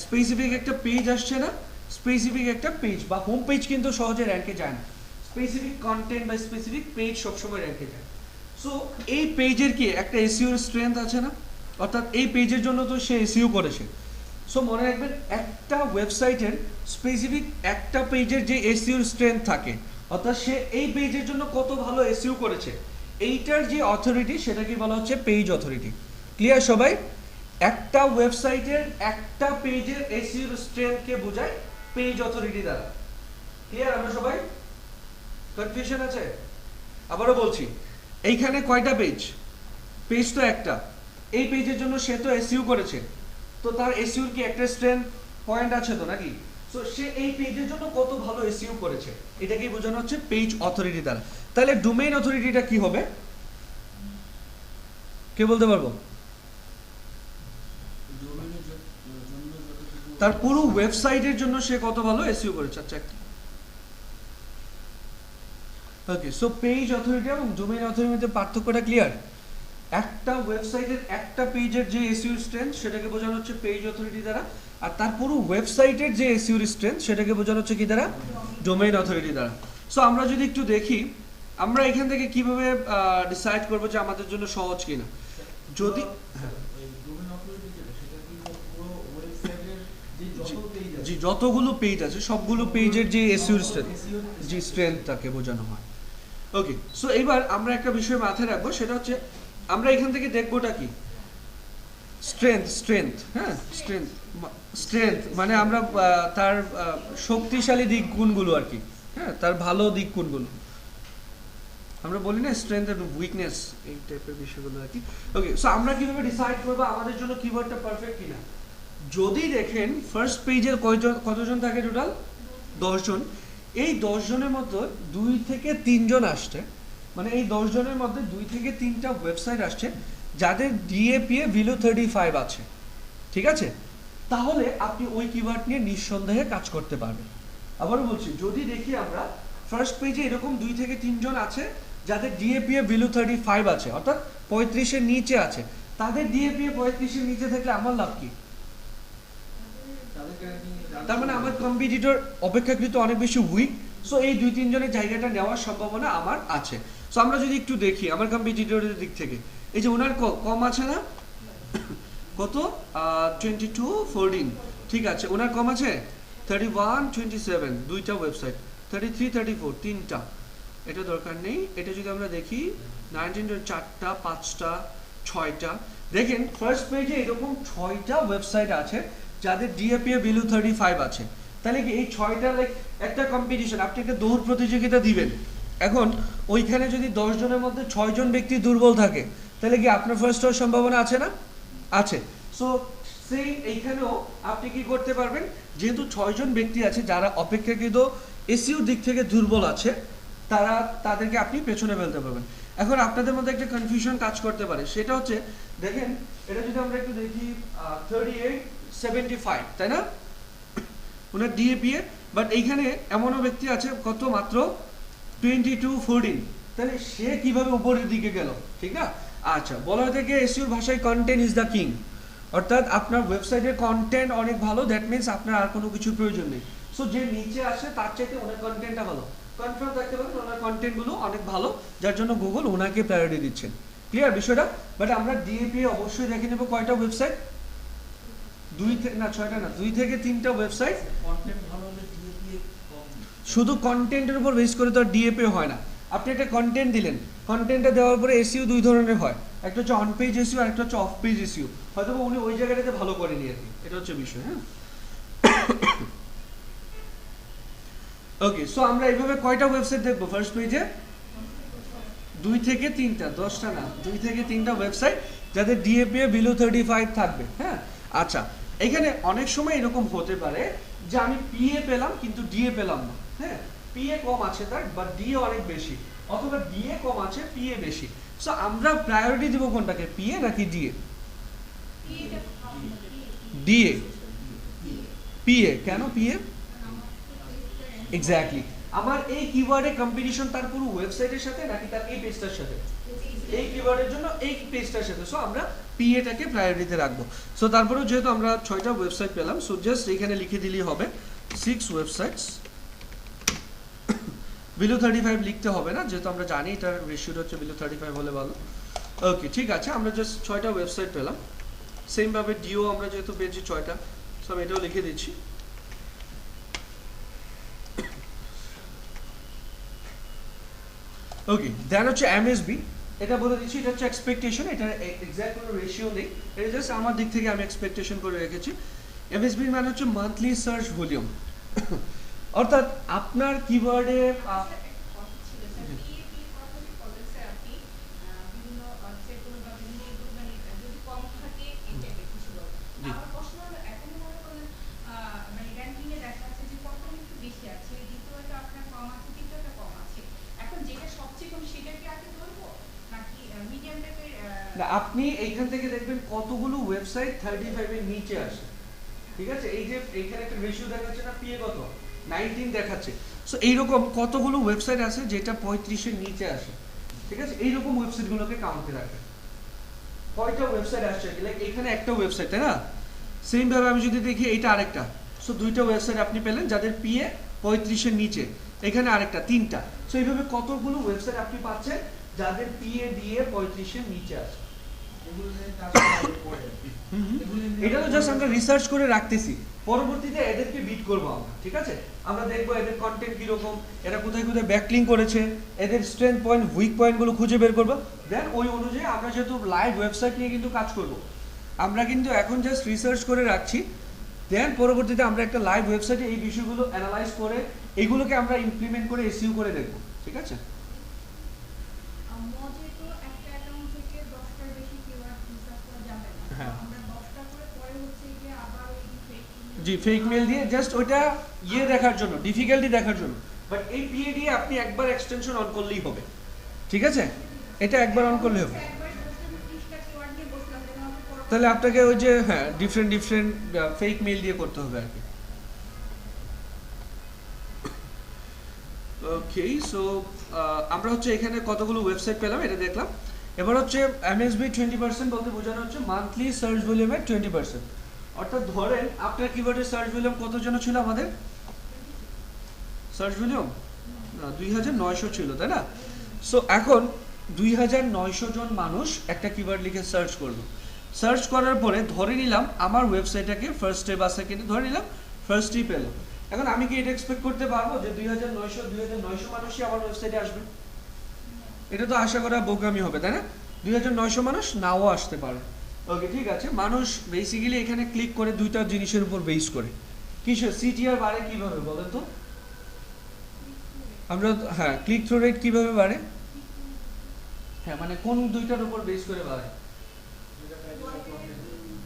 স্পেসিফিক একটা পেজ আসছে না? স্পেসিফিক একটা পেজ বা হোম পেজ কিন্তু সহজে র্যাঙ্কে যায় না, স্পেসিফিক কন্টেন্ট বা স্পেসিফিক পেজ সবসময় র্যাঙ্কে যায়। সো এই পেজের কি একটা এসইওর স্ট্রেংথ আছে না? অর্থাৎ এই পেজের জন্য তো সে এসইও করেছে। সো মনে রাখবেন, একটা ওয়েবসাইটের স্পেসিফিক একটা পেজের যে এসইওর স্ট্রেংথ থাকে, অর্থাৎ সে এই পেজের জন্য কত ভালো এসইও করেছে, এইটার যে অথরিটি সেটাকে বলা হচ্ছে পেজ অথরিটি। ক্লিয়ার সবাই? একটা ওয়েবসাইটের একটা পেজের এসইও স্ট্রেংথকে বোঝায় পেজ অথরিটি দ্বারা। ক্লিয়ার আমরা সবাই? কনফিউশন আছে? আবারও বলছি, এইখানে কয়টা পেজ? পেজ তো একটা। এই পেজের জন্য সে তো এসইও করেছে, তো তার এসইওর কি একটা স্ট্রেংথ পয়েন্ট আছে তো নাকি? সো সে এই পেজের জন্য কত ভালো এসইও করেছে, এটাকেই বোঝানো হচ্ছে পেজ অথরিটি দ্বারা। তাহলে ডোমেইন অথরিটিটা কি হবে? কে বলতে পারবো? তার পুরো ওয়েবসাইটের জন্য সে কত ভালো এসইও করেছে। আচ্ছা, ওকে, সো পেজ অথরিটি এবং ডোমেইন অথরিটির মধ্যে পার্থক্যটা ক্লিয়ার? একটা ওয়েবসাইটের একটা পেজের যে এসইও স্ট্রেংথ সেটাকে বোঝানো হচ্ছে পেজ অথরিটি দ্বারা, আর তার পুরো ওয়েবসাইটের যে এসইও স্ট্রেংথ সেটাকে বোঝানো হচ্ছে কি দ্বারা? ডোমেইন অথরিটি দ্বারা। সো আমরা যদি একটু দেখি, আমরা এখান থেকে কিভাবে ডিসাইড করবো যে আমাদের জন্য সহজ কিনা। যদি জি, যতগুলো পেজ আছে সবগুলো পেজের যে এসইও স্ট্রেংথ, জি স্ট্রেংথটাকে বোঝানো হয়। ওকে, সো এইবার আমরা একটা বিষয় মাথায় রাখবো, সেটা হচ্ছে আমরা এখান থেকে দেখবোটা কি, স্ট্রেংথ, হ্যাঁ স্ট্রেংথ মানে আমরা তার শক্তিশালী দিক কোনগুলো আর কি, হ্যাঁ তার ভালো দিক কোনগুলো, আমরা বলি না স্ট্রেংথ এন্ড উইকনেস, এই টাইপের বিষয়গুলো আর কি। ওকে, সো আমরা কিভাবে ডিসাইড করব আমাদের জন্য কিওয়ার্ডটা পারফেক্ট কিনা? যদি দেখেন ফার্স্ট পেজে কতজন থাকে টোটাল, 10 জন। এই 10 জনের মধ্যে 2 থেকে 3 জন আসছে, মানে এই 10 জনের মধ্যে 2 থেকে 3টা ওয়েবসাইট আসছে যাদের ডিএপিএ বিলো 35 আছে, ঠিক আছে? তাহলে আপনি ওই কিওয়ার্ড নিয়ে নিঃসন্দেহে কাজ করতে পারবেন। আবারও বলছি, যদি দেখি আমরা ফার্স্ট পেজে এরকম 2 থেকে 3 জন আছে যাদের ডিএপিএ বিলো 35 আছে, অর্থাৎ 35 এর নিচে আছে, তাদের ডিএপিএ 35 এর নিচে থাকলে আমার লাভ কি? তার মানে আমার কম্পিটিটর অপেক্ষাকৃত অনেক বেশি উইক, সো এই 2-3 জনের জায়গাটা নেওয়ার সম্ভাবনা আমার আছে। সো আমরা যদি একটু দেখি আমার কম্পিটিটরের দিক থেকে, এই যে ওনার কম আছে না, কত 22-14, ঠিক আছে, ওনার কম আছে 31-27, দুইটা ওয়েবসাইট, 33-34 তিনটা, এটা দরকার নেই। এটা যদি আমরা দেখি 19 4টা 5টা 6টা, দেখেন ফার্স্ট পেজে এরকম 6টা ওয়েবসাইট আছে যাদের ডিএপিএ বিলো 35 আছে। তাহলে কি এই 6টা লাইক একটা কম্পিটিশন, আপনি একটা দৌড় প্রতিযোগিতা দিবেন। এখন ওইখানে যদি 10 জনের মধ্যে 6 জন ব্যক্তি দুর্বল থাকে, তাহলে কি আপনার ফার্স্ট হওয়ার সম্ভাবনা আছে না? আছে। সো সেই এইখানেও আপনি কি করতে পারবেন, যেহেতু 6 জন ব্যক্তি আছে যারা অপেক্ষাকৃত এসইও দিক থেকে দুর্বল আছে, তাদেরকে আপনি পেছনে ফেলতে পারবেন। এখন আপনাদের মধ্যে একটা কনফিউশন কাজ করতে পারে, সেটা হচ্ছে দেখেন এটা যদি আমরা একটু দেখি 38-75, তাই না ওনার ডিএপিএ, বাট এইখানে এমনও ব্যক্তি আছে কত মাত্র 22-14, তাহলে সে কিভাবে উপরের দিকে গেল, ঠিক না? আচ্ছা, বলা হয়ে থাকে এসইওর ভাষায় কন্টেন্ট ইজ দ্য কিং, অর্থাৎ আপনার ওয়েবসাইটের কন্টেন্ট অনেক ভালো, দ্যাট মিনস আপনার আর কোনো কিছু প্রয়োজন নেই। সো যে নিচে আসে তার চাইতে ওনার কন্টেন্টটা ভালো, কনফার্ম থাকতে পারেন ওনার কন্টেন্টগুলো অনেক ভালো, যার জন্য গুগল ওনাকে প্রায়োরিটি দিচ্ছেন। ক্লিয়ার বিষয়টা? বাট আমরা ডিএপিএ অবশ্যই দেখে নেব কয়টা ওয়েবসাইট, 2 থেকে 3টা ওয়েবসাইট। শুধু কন্টেন্টের উপর বেস করে তো আর ডিএপিএ হয় না। আপনি একটা কন্টেন্ট দিলেন, কন্টেন্টটা দেওয়ার পরে এসইও 2 ধরনের হয়, একটা হচ্ছে অন পেজ এসইও আর একটা হচ্ছে অফ পেজ এসইও। হয়তো উনি ওই জায়গাটাতে ভালো করেনি আর কি, এটা হচ্ছে বিষয়। হ্যাঁ, ওকে, সো আমরা এইভাবে কয়টা ওয়েবসাইট দেখবো ফার্স্ট পেজে? 2 থেকে 3টা, 10টা না, 2 থেকে 3টা ওয়েবসাইট যাদের ডিএপিএ বিলো 35 থাকবে। হ্যাঁ, আচ্ছা, এখানে অনেক সময় এরকম হতে পারে যে আমি পিএ পেলাম কিন্তু ডিএ পেলাম না। হ্যাঁ, পিএ কম আছে তার, বাট ডিএ অনেক বেশি, অথবা ডিএ কম আছে পিএ বেশি। সো আমরা প্রায়োরিটি দেব কোনটাকে, পিএ নাকি ডিএ? ডিএ। পিএ কেন? পিএ এক্স্যাক্টলি আমার এই কিওয়ার্ডে কম্পিটিশন তার পুরো ওয়েবসাইটের সাথে নাকি তার এই পেজটার সাথে? এই কিওয়ার্ডের জন্য এই পেজটার সাথে। সো আমরা পিএটাকে প্রায়োরিটিতে রাখবো। সো তারপরেও যেহেতু আমরা 6টা ওয়েবসাইট পেলাম, সো জাস্ট এখানে লিখে দিলেই হবে 6 ওয়েবসাইটস বিলো 35 লিখতে হবে না, যেহেতু আমরা জানি এটার রেশিওটা হচ্ছে বিলো 35 হলে ভালো। ওকে, ঠিক আছে, আমরা জাস্ট 6টা ওয়েবসাইট পেলাম। সেম ভাবে ডিও আমরা যেহেতু পেয়েছি 6টা, সো আমি এটাও লিখে দিচ্ছি। ওকে, দেন হচ্ছে এমএসবি, এটা বলে দিচ্ছি, এটা হচ্ছে এক্সপেকটেশন, এটা এক্সাক্ট কোনো রেশিও নেই, এটা জাস্ট আমার দিক থেকে আমি এক্সপেকটেশন করে রেখেছি। এমএসবি মানে হচ্ছে মান্থলি সার্চ ভলিউম, অর্থাৎ আপনার কিওয়ার্ডে না, আপনি এইখান থেকে দেখবেন কতগুলো ওয়েবসাইট 35 এর নিচে আসে, ঠিক আছে? এই যে এইখানে একটা রেশিও দেখাচ্ছে না, পিএ কত 19 দেখাচ্ছে। সো এইরকম কতগুলো ওয়েবসাইট আছে যেটা 35 এর নিচে আসে, ঠিক আছে? এইরকম ওয়েবসাইটগুলোকে কাউন্টে রাখবেন। কয়টা ওয়েবসাইট আসছে, লাইক এখানে একটা ওয়েবসাইট, তাই না? সেম ভাবে আমি যদি দেখি এইটা আরেকটা, সো 2টা ওয়েবসাইট আপনি পেলেন যাদের পিএ 35 এর নিচে, এখানে আরেকটা 3টা। সো এইভাবে কতগুলো ওয়েবসাইট আপনি পাচ্ছেন যাদের পিএ দিয়ে 35 এর নিচে আসে। এটা তো জাস্ট আমরা রিসার্চ করে রাখতেছি, পরবর্তীতে এদেরকে বিট করবো আমরা, ঠিক আছে? আমরা দেখবো এদের কন্টেন্ট কিরকম, এরা কোথায় কোথায় ব্যাকলিঙ্ক করেছে, এদের স্ট্রেংথ পয়েন্ট উইক পয়েন্টগুলো খুঁজে বের করবো। দেন ওই অনুযায়ী আমরা যেহেতু লাইভ ওয়েবসাইট নিয়ে কিন্তু কাজ করব, আমরা কিন্তু এখন জাস্ট রিসার্চ করে রাখছি। দেন পরবর্তীতে আমরা একটা লাইভ ওয়েবসাইটে এই বিষয়গুলো অ্যানালাইজ করে এইগুলোকে আমরা ইমপ্লিমেন্ট করে এসইও করে দেখবো, ঠিক আছে? হ্যাঁ জি, ফেক মেল দিয়ে জাস্ট ওইটা দেখার জন্য, ডিফিকাল্টি দেখার জন্য। বাট এই পিএ দিয়ে আপনি একবার এক্সটেনশন অন করলেই হবে, ঠিক আছে? এটা একবার অন করলেই হবে। তাহলে আপনাকে ওই যে হ্যাঁ ডিফারেন্ট ফেক মেল দিয়ে করতে হবে আর কি। ওকে, সো আমরা হচ্ছে এখানে কতগুলো ওয়েবসাইট পেলাম এটা দেখলাম। এবার হচ্ছে এমএসবি 20% বলতে বোঝানো হচ্ছে মান্থলি সার্চ ভলিউমের 20%। অর্থাৎ ধরেন আপনার কিওয়ার্ডের সার্চ ভলিউম কত জন ছিল আমাদের? সার্চ ভলিউম 2900 ছিল, তাই না? সো এখন 2900 জন মানুষ একটা কিওয়ার্ড লিখে সার্চ করলো। সার্চ করার পরে ধরে নিলাম আমার ওয়েবসাইটটাকে ফার্স্টে বা সেকেন্ডে ধরে নিলাম ফার্স্টই পেল। এখন আমি কি এটা এক্সপেক্ট করতে পারবো যে 2900 মানুষই আমার ওয়েবসাইটে আসবে? এটা তো আশা করা বোকামি হবে, তাই না? 2900 মানুষ নাও আসতে পারে। ওকে, ঠিক আছে। মানুষ বেসিক্যালি এখানে ক্লিক করে দুইটা জিনিসের উপর বেস করে। কিসের সিটিআর বাড়ে কিভাবে বলেন তো? আমরা হ্যাঁ ক্লিক থ্রু রেট কিভাবে বাড়ে? হ্যাঁ মানে কোন দুইটার উপর বেস করে বাড়ে?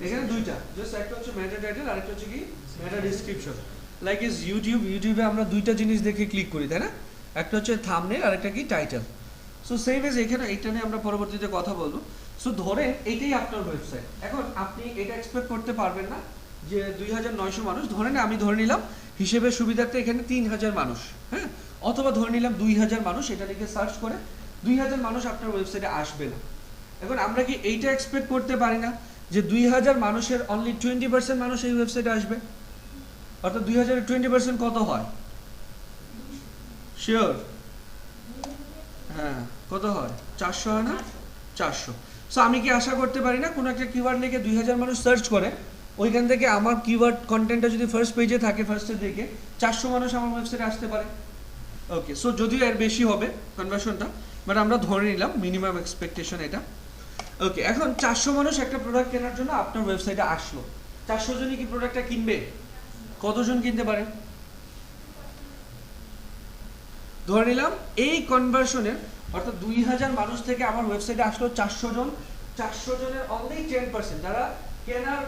এখানে দুইটা, জাস্ট একটা হচ্ছে মেটা টাইটেল আর একটা হচ্ছে কি মেটা ডেসক্রিপশন। লাইক ইজ ইউটিউবে আমরা দুইটা জিনিস দেখে ক্লিক করি, তাই না? একটা হচ্ছে থাম্বনেল আর একটা কি টাইটেল। সো সেম এজ এখানে এইটা নিয়ে আমরা পরবর্তীতে কথা বলবো। সো ধরেন এইটাই আপনার ওয়েবসাইট। এখন আপনি এটা এক্সপেক্ট করতে পারবেন না যে 2900 মানুষ, ধরেন আমি ধরে নিলাম হিসেবের সুবিধার্থে এখানে 3000 মানুষ, হ্যাঁ, অথবা ধরে নিলাম 2000 মানুষ এটা লিখে সার্চ করে 2000 মানুষ আপনার ওয়েবসাইটে আসবে না। এখন আমরা কি এইটা এক্সপেক্ট করতে পারি না যে 2000 মানুষের অনলি 20% মানুষ এই ওয়েবসাইটে আসবে? অর্থাৎ 2000 এর 20% কত হয়? শিওর? হ্যাঁ, কত হয়? 400 হয় না? 400। সো আমি কি আশা করতে পারি না কোনো একটা কিওয়ার্ড লিখে 2000 মানুষ সার্চ করে ওইখান থেকে আমার কিওয়ার্ড কন্টেন্টটা যদি ফার্স্ট পেজে থাকে ফার্স্টের দিকে 400 মানুষ আমার ওয়েবসাইটে আসতে পারে? ওকে, সো যদিও এর বেশি হবে কনভার্সনটা, বাট আমরা ধরে নিলাম মিনিমাম এক্সপেকটেশন এটা। ওকে, এখন 400 মানুষ একটা প্রোডাক্ট কেনার জন্য আপনার ওয়েবসাইটে আসলো। 400 জনই কি প্রোডাক্টটা কিনবে? কতজন কিনতে পারে? ধরে নিলাম এই কনভার্সনের অর্থাৎ 2000 মানুষ থেকে আমার ওয়েবসাইটে আসলো 400 জন। 400 জনের অনলি 10% যারা কেনার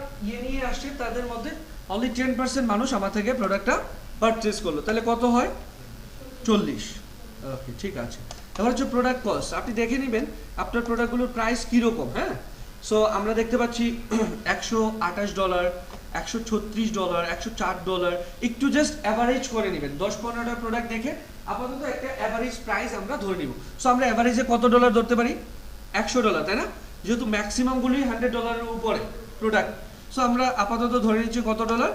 নিয়ে আসছে তাদের মধ্যে অনলি 10% মানুষ আমার থেকে প্রোডাক্টটা পারচেজ করলো। তাহলে কত হয়? 40। ওকে, ঠিক আছে। এবার হচ্ছে প্রোডাক্ট কস্ট। আপনি দেখে নেবেন আপনার প্রোডাক্টগুলোর প্রাইস কীরকম, হ্যাঁ? সো আমরা দেখতে পাচ্ছি $128, $136, $104। একটু জাস্ট অ্যাভারেজ করে নেবেন, 10-15টা প্রোডাক্ট দেখে আপাতত একটা অ্যাভারেজ প্রাইস আমরা ধরে নিব। সো আমরা অ্যাভারেজে কত ডলার ধরতে পারি? $100, তাই না? যেহেতু ম্যাক্সিমামগুলি $100 উপরে প্রোডাক্ট, সো আমরা আপাতত ধরে নিচ্ছি কত ডলার?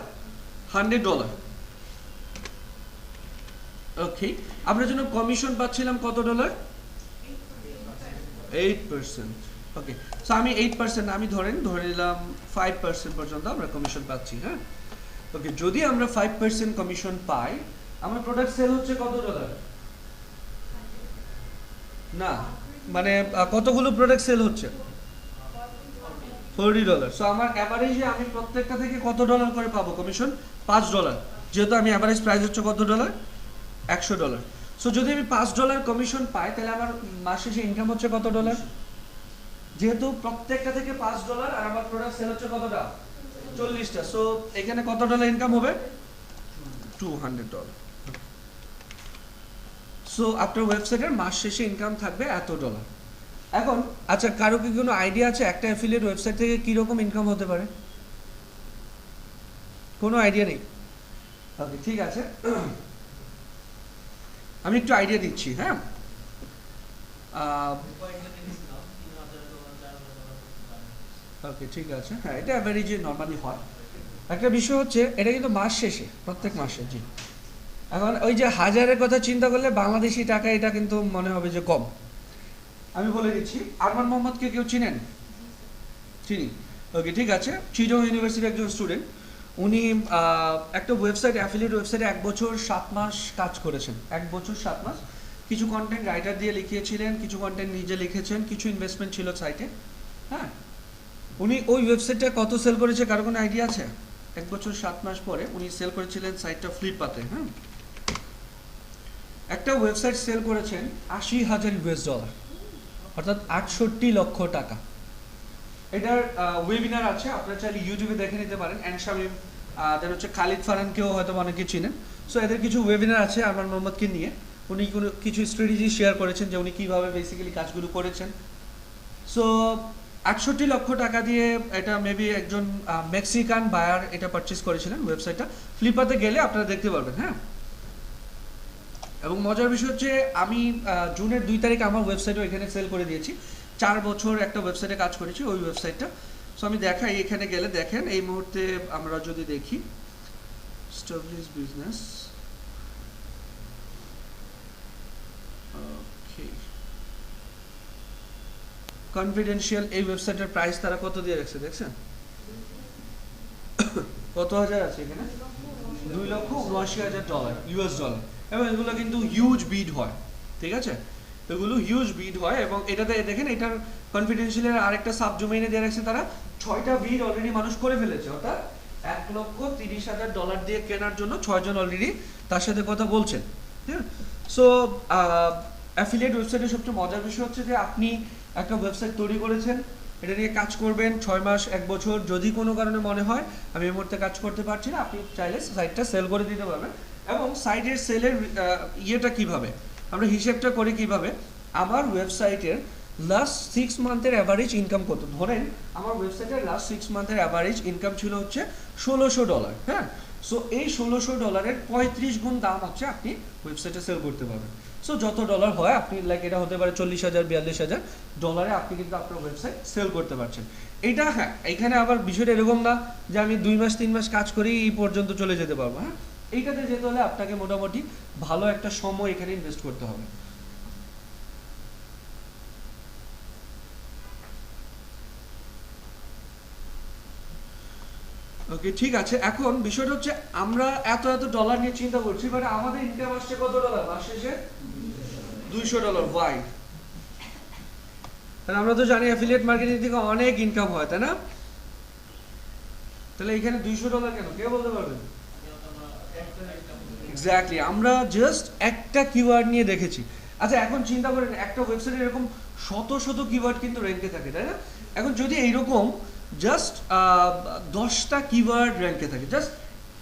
$100। ওকে, আমরা যেন কমিশন পাচ্ছিলাম কত ডলার? 8%। ওকে, সো আমি 8% আমি ধরে নিলাম 5% পর্যন্ত আমরা কমিশন পাচ্ছি, হ্যাঁ? ওকে, যদি আমরা 5% কমিশন পাই আমার প্রোডাক্ট সেল হচ্ছে কত ডলার? না মানে কতগুলো প্রোডাক্ট সেল হচ্ছে? $40। সো আমার অ্যাভারেজে আমি প্রত্যেকটা থেকে কত ডলার করে পাবো কমিশন? $5। যেহেতু আমি অ্যাভারেজ প্রাইস হচ্ছে কত ডলার? $100। সো যদি আমি $5 কমিশন পাই তাহলে আমার মাস শেষে ইনকাম হচ্ছে কত ডলার? যেহেতু প্রত্যেকটা থেকে $5 আর আমার প্রোডাক্ট সেল হচ্ছে কতটা? 40টা। সো এখানে কত ডলার ইনকাম হবে? $200। সো আপনার ওয়েবসাইটের মাস শেষে ইনকাম থাকবে এত ডলার। এখন আচ্ছা, কারো কি কোনো আইডিয়া আছে একটা অ্যাফিলিয়েট ওয়েবসাইট থেকে কীরকম ইনকাম হতে পারে? কোনো আইডিয়া নেই? ওকে, ঠিক আছে, আমি একটু আইডিয়া দিচ্ছি, হ্যাঁ? ওকে, ঠিক আছে, হ্যাঁ এটা অ্যাভারেজে নর্মালি হয়। একটা বিষয় হচ্ছে এটা কিন্তু মাস শেষে, প্রত্যেক মাসে। জি, এখন ওই যে হাজারের কথা চিন্তা করলে বাংলাদেশি টাকা এটা কিন্তু মনে হবে যে কম। আমি বলে দিচ্ছি, আরমান মোহাম্মদকে কেউ চিনেন? চিনি। ওকে, ঠিক আছে, চিটং ইউনিভার্সিটির একজন স্টুডেন্ট। উনি একটা ওয়েবসাইট, অ্যাফিলিয়েট ওয়েবসাইটে 1 বছর 7 মাস কাজ করেছেন। 1 বছর 7 মাস কিছু কন্টেন্ট রাইটার দিয়ে লিখিয়েছিলেন, কিছু কন্টেন্ট নিজে লিখেছেন, কিছু ইনভেস্টমেন্ট ছিল সাইটে। হ্যাঁ, উনি ওই ওয়েবসাইটটা কত সেল করেছে কারো কোনো আইডিয়া আছে? 1 বছর 7 মাস পরে উনি সেল করেছিলেন সাইটটা ফ্লিপকার্টে। হ্যাঁ, একটা ওয়েবসাইট সেল করেছেন $80,000, অর্থাৎ 68 লক্ষ টাকা। এটার ওয়েবিনার আছে, আপনারা চাইলে ইউটিউবে দেখে নিতে পারেন। অ্যান্ড শামিম, দেন হচ্ছে খালিদ ফারহানকেও হয়তো অনেকে চিনেন। সো এদের কিছু ওয়েবিনার আছে আরমান মোহাম্মদকে নিয়ে, উনি কিছু স্ট্র্যাটেজি শেয়ার করেছেন যে উনি কীভাবে বেসিক্যালি কাজগুলো করেছেন। সো 68 লক্ষ টাকা দিয়ে এটা মেবি একজন মেক্সিকান বায়ার এটা পারচেস করেছিলেন ওয়েবসাইটটা। ফ্লিপকার্টে গেলে আপনারা দেখতে পারবেন। হ্যাঁ, এবং মজার বিষয় হচ্ছে আমি জুনের 2 তারিখ আমার ওয়েবসাইটও এখানে সেল করে দিয়েছি। 4 বছর একটা ওয়েবসাইটে কাজ করেছি, ওই ওয়েবসাইটটা। সো আমি দেখাই, এখানে গেলে দেখেন এই মুহূর্তে আমরা যদি দেখি স্টাবলিশ বিজনেস, ওকে, কনফিডেন্সিয়াল, এই ওয়েবসাইটের প্রাইস তারা কত দিয়ে রাখছে দেখছেন? কত হাজার আছে এখানে? $2,79,000 ইউএস ডলার। এবং এগুলো কিন্তু হিউজ বিড হয়, ঠিক আছে? এগুলো হিউজ বিড হয়। এবং এটাতে দেখেন এটার কনফিডেন্সিয়ালের আরেকটা সাব ডোমেইনে দিয়ে রাখছে তারা 6টা বিড অলরেডি মানুষ করে ফেলেছে, অর্থাৎ $1,30,000 দিয়ে কেনার জন্য 6 জন অলরেডি তার সাথে কথা বলছেন। হ্যাঁ, সো অ্যাফিলিয়েট ওয়েবসাইটের সবচেয়ে মজার বিষয় হচ্ছে যে আপনি একটা ওয়েবসাইট তৈরি করেছেন, এটা নিয়ে কাজ করবেন 6 মাস 1 বছর, যদি কোনো কারণে মনে হয় আমি এই মুহূর্তে কাজ করতে পারছি না, আপনি চাইলে সাইটটা সেল করে দিতে পারবেন। এবং সাইটের সেলের ইয়েটা কিভাবে, আমরা হিসেবটা করি কিভাবে, আমার ওয়েবসাইটের লাস্ট 6 মান্থের অ্যাভারেজ ইনকাম কত। ধরেন আমার ওয়েবসাইটের লাস্ট 6 মান্থের অ্যাভারেজ ইনকাম ছিল হচ্ছে $1,600। হ্যাঁ, সো এই $1,600-এর 35 গুণ দাম হচ্ছে আপনি ওয়েবসাইটে সেল করতে পারবেন। সো যত ডলার হয় আপনি, লাইক এটা হতে পারে $40,000 42,000 আপনি কিন্তু আপনার ওয়েবসাইট সেল করতে পারছেন। এটা হ্যাঁ, এখানে আবার বিষয়টা এরকম না যে আমি 2 মাস 3 মাস কাজ করেই এই পর্যন্ত চলে যেতে পারবো। হ্যাঁ, এইটাতে যেতে হলে আপনাকে মোটামুটি ভালো একটা সময় এখানে ইনভেস্ট করতে হবে। ওকে, ঠিক আছে। এখন বিষয়টা হচ্ছে আমরা এত এত ডলার নিয়ে চিন্তা করছি, বাট আমাদের ইনকাম আসছে কত ডলার মাস শেষে? $200। ওয়াই? কারণ আমরা তো জানি অ্যাফিলিয়েট মার্কেটিং থেকে অনেক ইনকাম হয়, তাই না? তাহলে এখানে $200 কেন, কে বলতে পারবেন? এক্স্যাক্টলি, আমরা জাস্ট একটা কিওয়ার্ড নিয়ে দেখেছি। আচ্ছা, এখন চিন্তা করেন একটা ওয়েবসাইটে এরকম শত শত কিওয়ার্ড কিন্তু র্যাঙ্কে থাকে, তাই না? এখন যদি এইরকম জাস্ট 10টা কিওয়ার্ড র্যাঙ্কে থাকে, জাস্ট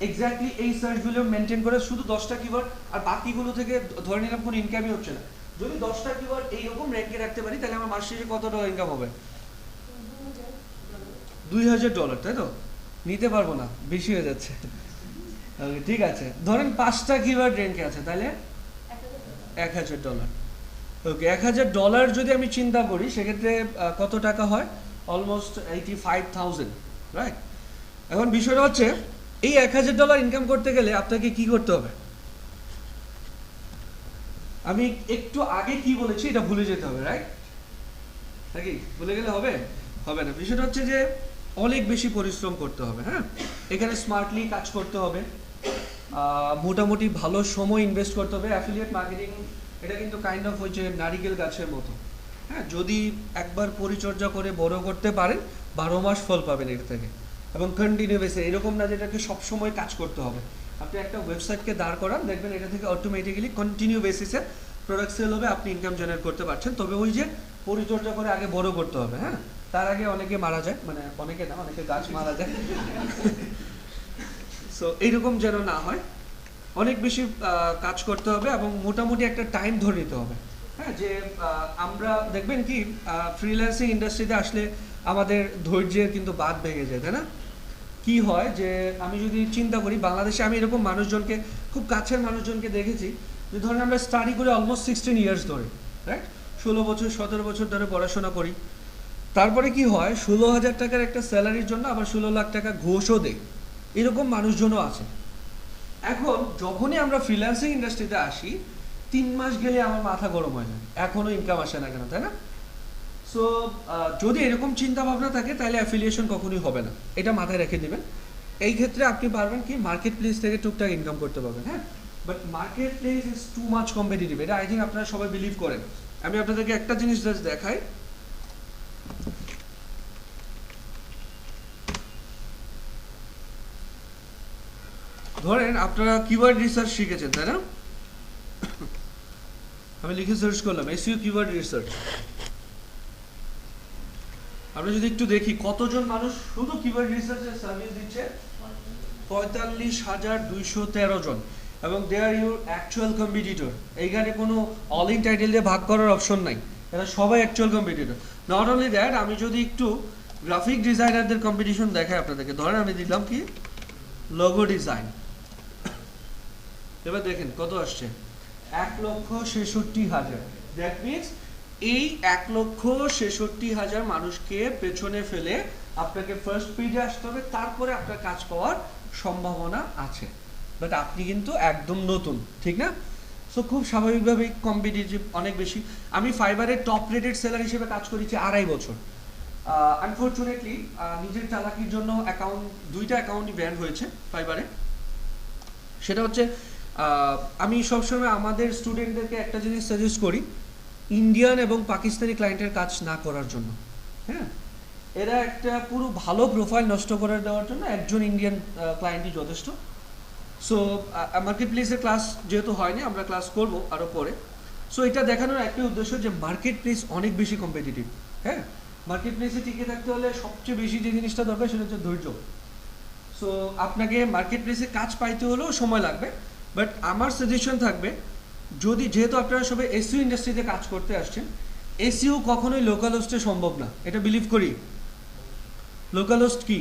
এক্স্যাক্টলি এই সার্চগুলো মেনটেন করে শুধু 10টা কিওয়ার্ড, আর বাকিগুলো থেকে ধরে নিলাম কোনো ইনকামই হচ্ছে না, যদি 10টা কিওয়ার্ড এইরকম র্যাঙ্কে রাখতে পারি তাহলে আমার মাস শেষে কত টাকা ইনকাম হবে? $2,000, তাই তো? নিতে পারবো না, বেশি হয়ে যাচ্ছে। ওকে, ঠিক আছে, ধরেন 5টা কিওয়ার্ড র্যাঙ্কে আছে, তাহলে $1,000। ওকে, $1,000 যদি আমি চিন্তা করি সেক্ষেত্রে কত টাকা হয়? Almost 85,000, right? এখন বিষয়টা হচ্ছে এই $1,000 ইনকাম করতে গেলে আপনাকে কি করতে হবে? আমি একটু আগে কি বলেছি এটা ভুলে যেতে হবে, রাইট? নাকি ভুলে গেলে হবে? হবে না। বিষয়টা হচ্ছে যে অনেক বেশি পরিশ্রম করতে হবে। হ্যাঁ, এখানে স্মার্টলি কাজ করতে হবে, মোটামুটি ভালো সময় ইনভেস্ট করতে হবে। অ্যাফিলিয়েট মার্কেটিং এটা কিন্তু কাইন্ড অফ হচ্ছে নারিকেল গাছের মতো। হ্যাঁ, যদি একবার পরিচর্যা করে বড় করতে পারেন 12 মাস ফল পাবেন এর থেকে, এবং কন্টিনিউ বেসে, এরকম না যেটাকে সবসময় কাজ করতে হবে। আপনি একটা ওয়েবসাইটকে দাঁড় করান, দেখবেন এটা থেকে অটোমেটিক্যালি কন্টিনিউ বেসিসে প্রোডাক্ট সেল হবে, আপনি ইনকাম জেনারেট করতে পারছেন। তবে ওই যে পরিচর্যা করে আগে বড় করতে হবে। হ্যাঁ, তার আগে অনেকে মারা যায়, মানে অনেকে না, অনেকে গাছ মারা যায়। সো এইরকম যেন না হয়, অনেক বেশি কাজ করতে হবে এবং মোটামুটি একটা টাইম ধরে নিতে হবে। হ্যাঁ, যে আমরা দেখবেন কি ফ্রিল্যান্সিং ইন্ডাস্ট্রিতে আসলে আমাদের ধৈর্যের কিন্তু বাঁধ ভেঙে যায়, তাই না? কি হয় যে আমি যদি চিন্তা করি বাংলাদেশে, আমি এরকম মানুষজনকে, খুব কাছের মানুষজনকে দেখেছি যে ধরেন আমরা স্টাডি করি অলমোস্ট 16 ইয়ার্স ধরে, রাইট? 16 বছর 17 বছর ধরে পড়াশোনা করি, তারপরে কি হয় 16,000 টাকার একটা স্যালারির জন্য আবার 16 লাখ টাকা ঘুষও দেয়, এরকম মানুষজনও আছে। এখন যখনই আমরা ফ্রিল্যান্সিং ইন্ডাস্ট্রিতে আসি 3 মাস গেলে আমার মাথা গরম হয়ে যায়, এখনও ইনকাম আসে না কেন, তাই না? সো যদি এরকম চিন্তা ভাবনা থাকে তাহলে অ্যাফিলিয়েশন কখনোই হবে না, এটা মাথায় রেখে দিবেন। এই ক্ষেত্রে আপনি পারবেন কি মার্কেট প্লেস থেকে টুকটাক ইনকাম করতে পারবেন, হ্যাঁ। But market place is too much competitive, এটা আই থিঙ্ক আপনারা সবাই বিলিভ করেন। আমি আপনাদেরকে একটা জিনিস জাস্ট দেখাই, ধরেন আপনারা কিওয়ার্ড রিসার্চ শিখেছেন, তাই না? আমি লিখে সার্চ করলাম এসইও কিওয়ার্ড রিসার্চ। আমরা যদি একটু দেখি কতজন মানুষ শুধু কিওয়ার্ড রিসার্চের সার্ভিস দিচ্ছে, 45,213 জন, এবং দে আর ইউর অ্যাকচুয়াল কম্পিটিটর। এইখানে কোনো অল ইন টাইটেল দিয়ে ভাগ করার অপশন নাই, এরা সবাই actual competitor. Not only that, আমি যদি একটু গ্রাফিক ডিজাইনারদের কম্পিটিশন দেখাই আপনাদেরকে, ধরেন আমি দিলাম কি লোগো ডিজাইন, এবার দেখেন কত আসছে, 1,66,000। দ্যাট মিনস এই 1,66,000 মানুষকে পেছনে ফেলে আপনাকে ফার্স্ট পেজে আসতে হবে, তারপরে আপনার কাজ পাওয়ার সম্ভাবনা আছে। বাট আপনি কিন্তু একদম নতুন, ঠিক না? সো খুব স্বাভাবিকভাবেই কম্পিটিটিভ অনেক বেশি। আমি ফাইবারের টপ রেটেড সেলার হিসেবে কাজ করেছি 2.5 বছর। আনফর্চুনেটলি নিজের চালাকির জন্য দুইটা অ্যাকাউন্টই ব্যান হয়েছে ফাইবারে। সেটা হচ্ছে আমি সবসময় আমাদের স্টুডেন্টদেরকে একটা জিনিস সাজেস্ট করি, ইন্ডিয়ান এবং পাকিস্তানি ক্লায়েন্টের কাজ না করার জন্য, হ্যাঁ। এরা একটা পুরো ভালো প্রোফাইল নষ্ট করে দেওয়ার জন্য একজন ইন্ডিয়ান ক্লায়েন্টই যথেষ্ট। সো মার্কেট প্লেসের ক্লাস যেহেতু হয়নি, আমরা ক্লাস করব আরও পরে। সো এটা দেখানোর একটাই উদ্দেশ্য যে মার্কেট প্লেস অনেক বেশি কম্পিটিটিভ, হ্যাঁ। মার্কেট প্লেসে টিকে থাকতে হলে সবচেয়ে বেশি যে জিনিসটা দরকার সেটা হচ্ছে ধৈর্য। সো আপনাকে মার্কেট প্লেসে কাজ পাইতে হলেও সময় লাগবে, বাট আমার সাজেশন থাকবে, যদি যেহেতু আপনারা সবাই এসইও ইন্ডাস্ট্রিতে কাজ করতে আসছেন, এসইও কখনোই লোকাল হোস্টে সম্ভব না, এটা বিলিভ করি। লোকাল হোস্ট কি?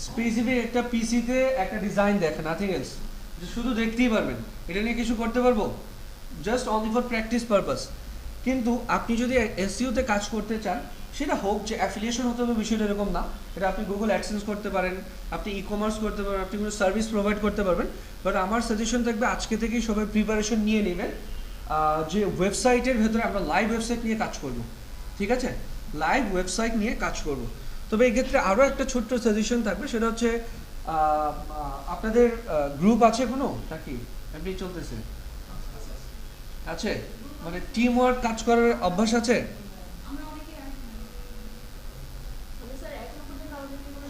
স্পেসিফিক একটা পিসিতে একটা ডিজাইন দেখেন, নাথিং এলস, শুধু দেখতেই পারবেন, এটা নিয়ে কিছু করতে পারবো, just only for practice purpose. কিন্তু আপনি যদি এসইওতে কাজ করতে চান, সেটা হোক যে অ্যাফিলিয়েশন হতে হবে বিষয়টা এরকম না, এটা আপনি গুগল অ্যাডসেন্স করতে পারেন, আপনি ই কমার্স করতে পারেন, আপনি কোনো সার্ভিস প্রোভাইড করতে পারবেন। বাট আমার সাজেশন থাকবে আজকে থেকেই সবাই প্রিপারেশন নিয়ে নেবেন যে ওয়েবসাইটের ভেতরে আমরা লাইভ ওয়েবসাইট নিয়ে কাজ করব, ঠিক আছে? লাইভ ওয়েবসাইট নিয়ে কাজ করব। তবে এই ক্ষেত্রে আরও একটা ছোট্ট সাজেশন থাকবে, সেটা হচ্ছে আপনাদের গ্রুপ আছে কোনো নাকি এমনি চলতেছে? আছে, মানে টিম ওয়ার্ক কাজ করার অভ্যাস আছে?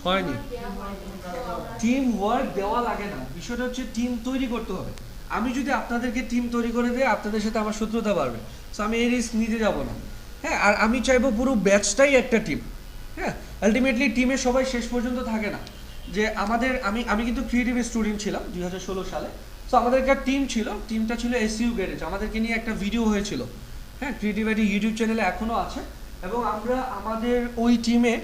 হয়নি, টিম ওয়ার্ক দেওয়া লাগে না, বিষয়টা হচ্ছে টিম তৈরি করতে হবে। আমি যদি আপনাদেরকে টিম তৈরি করে দিই, আপনাদের সাথে আমার শত্রুতা বাড়বে, সো আমি এই রিস্ক নিতে যাব না, হ্যাঁ। আর আমি চাইবো পুরো ব্যাচটাই একটা টিম, হ্যাঁ। আলটিমেটলি টিমে সবাই শেষ পর্যন্ত থাকে না, যে আমি কিন্তু ক্রিয়েটিভ স্টুডেন্ট ছিলাম 2016 সালে। সো আমাদের একটা টিম ছিল, টিমটা ছিল এসইউ গ্যারেজ, আমাদেরকে নিয়ে একটা ভিডিও হয়েছিল, হ্যাঁ, ক্রিয়েটিভিটি ইউটিউব চ্যানেলে এখনও আছে। এবং আমরা আমাদের ওই টিমে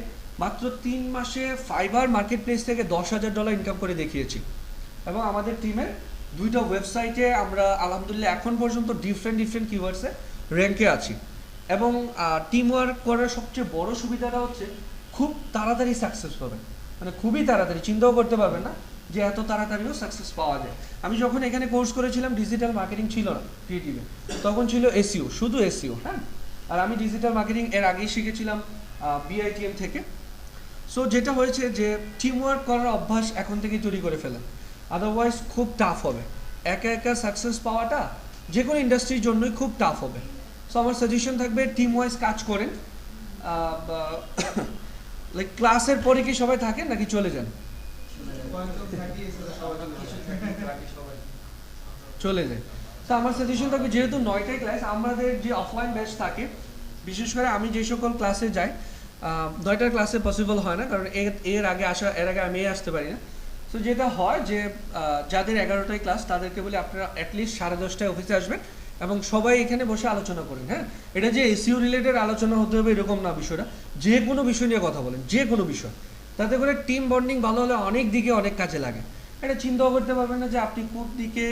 মাত্র 3 মাসে ফাইবার মার্কেট প্লেস থেকে $10,000 ইনকাম করে দেখিয়েছি। এবং আমাদের টিমের 2টা ওয়েবসাইটে আমরা আলহামদুলিল্লাহ এখন পর্যন্ত ডিফারেন্ট কিওয়ার্ডসে র্যাঙ্কে আছি। এবং টিম ওয়ার্ক করার সবচেয়ে বড় সুবিধাটা হচ্ছে খুব তাড়াতাড়ি সাকসেস পাবেন, মানে খুবই তাড়াতাড়ি, চিন্তাও করতে পারবেন না যে এত তাড়াতাড়িও সাকসেস পাওয়া যায়। আমি যখন এখানে কোর্স করেছিলাম ডিজিটাল মার্কেটিং ছিল না ক্রিয়েটিভে, তখন ছিল এসইও, শুধু এসইও, হ্যাঁ। আর আমি ডিজিটাল মার্কেটিং এর আগেই শিখেছিলাম বিআইটিএম থেকে। সো যেটা হয়েছে যে টিম ওয়ার্ক করার অভ্যাস এখন থেকেই তৈরি করে ফেলেন, আদারওয়াইজ খুব টাফ হবে। একা একা সাকসেস পাওয়াটা যে কোনো ইন্ডাস্ট্রির জন্যই খুব টাফ হবে। সো আমার সাজেশন থাকবে টিম ওয়াইজ কাজ করেন। লাইক ক্লাসের পরে কি সবাই থাকেন নাকি চলে যান? চলে যায়। তো আমার সাজেশন থাকবে, যেহেতু 9টায় ক্লাস, আমাদের যে অফলাইন ব্যাচ থাকে, বিশেষ করে আমি যে সকল ক্লাসে যাই, 9টার ক্লাসে পসিবল হয় না, কারণ এর আগে আমি আসতে পারি না। সো যেটা হয় যে যাদের 11টায় ক্লাস, তাদেরকে বলি আপনারা অ্যাটলিস্ট 10:30টায় অফিসে আসবেন এবং সবাই এখানে বসে আলোচনা করেন, হ্যাঁ। এটা যে এসইও রিলেটেড আলোচনা হতে হবে এরকম না বিষয়টা, যে কোনো বিষয় নিয়ে কথা বলেন, যে কোনো বিষয়, তাতে করে টিম বন্ডিং ভালো হলে অনেক দিকে অনেক কাজে লাগে। এটা চিন্তাও করতে পারবেন না যে আপনি কোন দিকে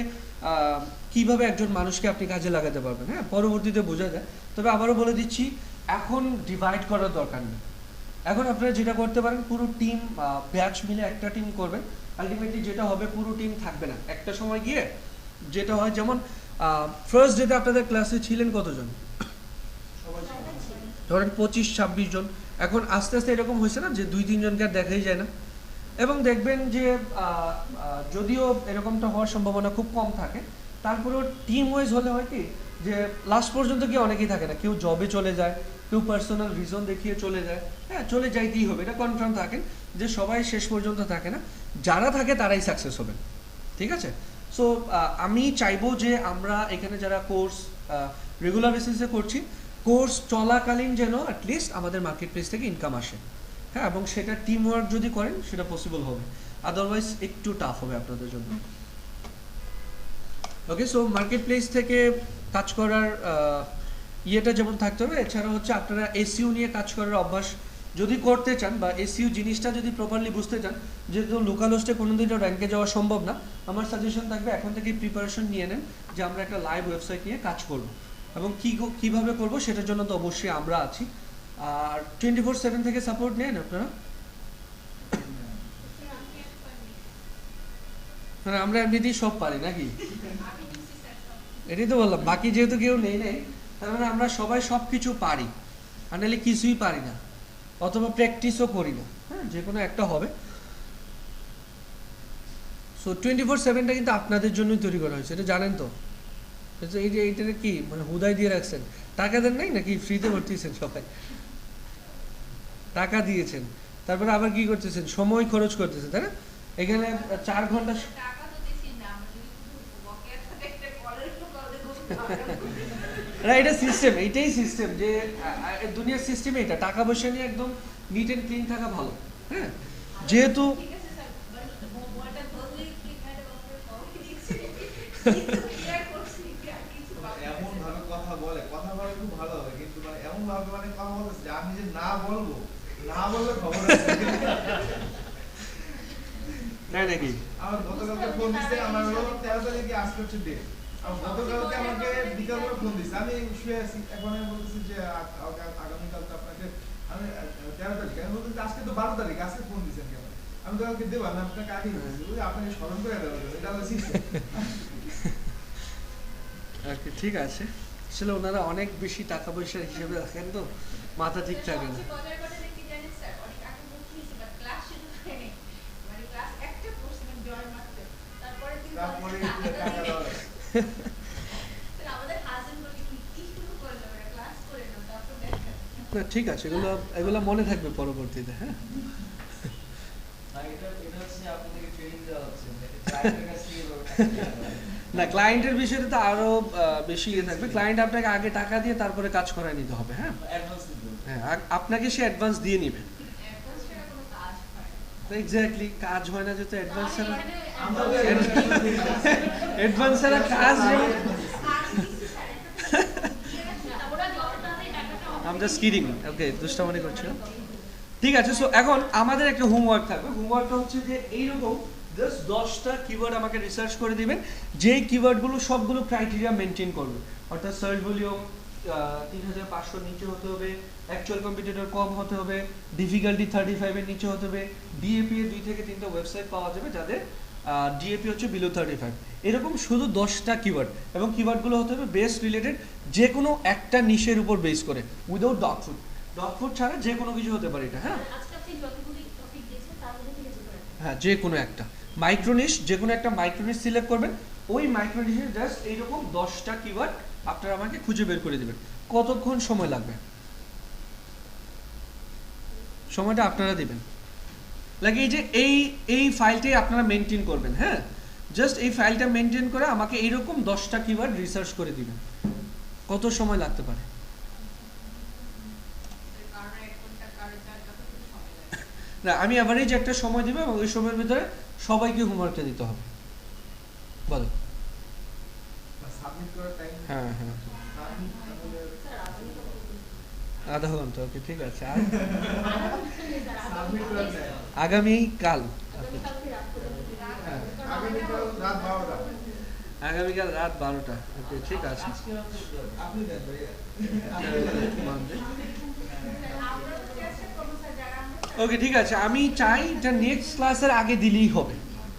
কীভাবে একজন মানুষকে আপনি কাজে লাগাতে পারবেন, হ্যাঁ, পরবর্তীতে বোঝা যায়। তবে আবারও বলে দিচ্ছি, এখন ডিভাইড করার দরকার নেই। এখন আপনারা যেটা করতে পারেন, পুরো টিম ব্যাচ মিলে একটা টিম করবেন। আলটিমেটলি যেটা হবে, পুরো টিম থাকবে না, একটা সময় গিয়ে যেটা হয়, যেমন ফার্স্ট ডেতে আপনাদের ক্লাসে ছিলেন কতজন? ধরেন 25-26 জন। এখন আস্তে আস্তে এরকম হয়েছে না যে 2-3 জনকে আর দেখাই যায় না, এবং দেখবেন যে যদিও এরকমটা হওয়ার সম্ভাবনা খুব কম থাকে, তারপরেও টিম ওয়াইজ হলে হয় কি যে লাস্ট পর্যন্ত কি অনেকেই থাকে না, কেউ জবে চলে যায়, কেউ পার্সোনাল রিজন দেখিয়ে চলে যায়, হ্যাঁ চলে যাইতেই হবে, এটা কনফার্ম থাকেন যে সবাই শেষ পর্যন্ত থাকে না, যারা থাকে তারাই সাকসেস হবেন, ঠিক আছে? সো আমি চাইবো যে আমরা এখানে যারা কোর্স রেগুলার বেসিসে করছি, কোর্স চলাকালীন যেন অ্যাটলিস্ট আমাদের মার্কেট প্লেস থেকে ইনকাম আসে, হ্যাঁ, এবং সেটা টিম ওয়ার্ক যদি করেন সেটা পসিবল হবে, আদারওয়াইজ একটু টাফ হবে আপনাদের জন্য। ওকে, সো মার্কেট প্লেস থেকে কাজ করার ইয়েটা যেমন থাকতে হবে, এছাড়া হচ্ছে আপনারা এসইউ নিয়ে কাজ করার অভ্যাস যদি করতে চান, বা এসইউ জিনিসটা যদি প্রপারলি বুঝতে চান, যেহেতু লোকাল হোস্টে কোনোদিনও র্যাঙ্কে যাওয়া সম্ভব না, আমার সাজেশন থাকবে এখন থেকেই প্রিপারেশন নিয়ে নেন যে আমরা একটা লাইভ ওয়েবসাইট নিয়ে কাজ করব, এবং কীভাবে করব সেটার জন্য তো অবশ্যই আমরা আছি। আর 24/7 থেকে সাপোর্ট নেন আপনারা? মানে আমরা এমনিতেই সব পারি নাকি? এটাই তো বললাম, বাকি যেহেতু কেউ নেই তার মানে আমরা সবাই সব কিছু পারি, আর নাহলে কিছুই পারি না, অথবা প্র্যাকটিসও করি না, হ্যাঁ যে কোনো একটা হবে। সো 24/7টা কিন্তু আপনাদের জন্যই তৈরি করা হয়েছে, এটা জানেন তো? এই যে এইটা কি মানে হুদাই দিয়ে রাখছেন, টাকা দেন নাই নাকি ফ্রিতে ভর্তিছেন? সবাই টাকা দিয়েছেন, তারপরে আবার কি করতেছেন, সময় খরচ করতেছেন, তাই না? এখানে 4 ঘন্টা না, এটা সিস্টেম, এইটাই সিস্টেম, যে দুনিয়ার সিস্টেম এটা, টাকা পয়সা নিয়ে একদম নিট এন্ড ক্লিন থাকা ভালো, হ্যাঁ যেহেতু এমন ভাবে কথা বলে খুব ভালো হবে, কিন্তু মানে এমন ভাবে মানে কথা বলতেছে যে আমি যে না বলবো, না বললে খবর আছে। তাই নাকি? আমার গতকালকে ফোন দিছে, আমার হলো 13 তারিখে আসছে হচ্ছে ডেট। আমার গতকালকে আমাকে বিকাল করে ফোন দিছে, আমি শুয়ে আছি, এখন আমি বলতেছি যে আগামীকাল তো আপনাকে, আমি 13 তারিখ, আমি বলতেছি আজকে তো 12 তারিখ, আজকে ফোন দিছেন কেন? আমি তো কালকে দেবো, আমি আপনাকে আগে বলছি, ওই আপনাকে স্মরণ করে দেবো, এটা হলো সিস্টেম। ওকে, ঠিক আছে, আসলে ওনারা অনেক বেশি টাকা পয়সার হিসেবে রাখেন তো মাথা ঠিক থাকে না। না ঠিক আছে, এগুলো মনে থাকবে পরবর্তীতে, হ্যাঁ। না, ক্লায়েন্টের বিষয়টা তো আরো বেশি ইয়ে থাকবে, ক্লায়েন্ট আপনাকে আগে টাকা দিয়ে তারপরে কাজ করায় নিতে হবে, হ্যাঁ হ্যাঁ, আপনাকে সে অ্যাডভান্স দিয়ে নিবে। এক্স্যাক্টলি, কাজ হয় না যেহেতু অ্যাডভান্স ছাড়া, অ্যাডভান্স ছাড়া কাজ যেমন, I'm just kidding, okay, দুষ্টামি করছিলাম। ঠিক আছে, সো এখন আমাদের একটা হোমওয়ার্ক থাকবে, হোমওয়ার্কটা হচ্ছে যে এইরকম জাস্ট 10টা কিওয়ার্ড আমাকে রিসার্চ করে দিবেন, যে কিওয়ার্ডগুলো সবগুলো ক্রাইটেরিয়া মেনটেন করবে, অর্থাৎ সার্চ ভলিউম 3500 নিচে হতে হবে, অ্যাকচুয়াল কম্পিটিটর কম হতে হবে, ডিফিকাল্টি 35 এর নিচে হতে হবে, ডিএপি এর 2 থেকে 3টা ওয়েবসাইট পাওয়া যাবে যাদের ডিএপি হচ্ছে বিলো 35, এরকম শুধু 10টা কিওয়ার্ড, এবং কিওয়ার্ডগুলো হতে হবে বেস রিলেটেড, যে কোনো একটা নিশের উপর বেস করে, উইদাউট ডগ ফুড ছাড়া যে কোনো কিছু হতে পারে এটা, হ্যাঁ হ্যাঁ, যে কোনো একটা মাইক্রোনিশ, যে কোনো একটা মাইক্রোনিশ সিলেক্ট করবেন, ওই মাইক্রোনিশের জাস্ট এইরকম 10টা কিওয়ার্ড আপনারা আমাকে খুঁজে বের করে দেবেন। কতক্ষণ সময় লাগবে? সময়টা আপনারা দিবেন, লাগে এই যে এই ফাইলটাই আপনারা মেনটেন করবেন, হ্যাঁ জাস্ট এই ফাইলটা মেনটেন করে আমাকে এইরকম 10টা কিওয়ার্ড রিসার্চ করে দিবেন। কত সময় লাগতে পারে? না, আমি এভারেজ একটা সময় দিব, এবং ওই সময়ের ভিতরে সবাইকে হোমওয়ার্কটা দিতে হবে। বলো। হ্যাঁ হ্যাঁ, আধা ঘন্টা, ওকে ঠিক আছে। আর আগামীকাল আগামীকাল রাত 12টা, ওকে ঠিক আছে। ওকে ঠিক আছে, আমি চাই এটা নেক্সট ক্লাসের আগে দিলেই হবে,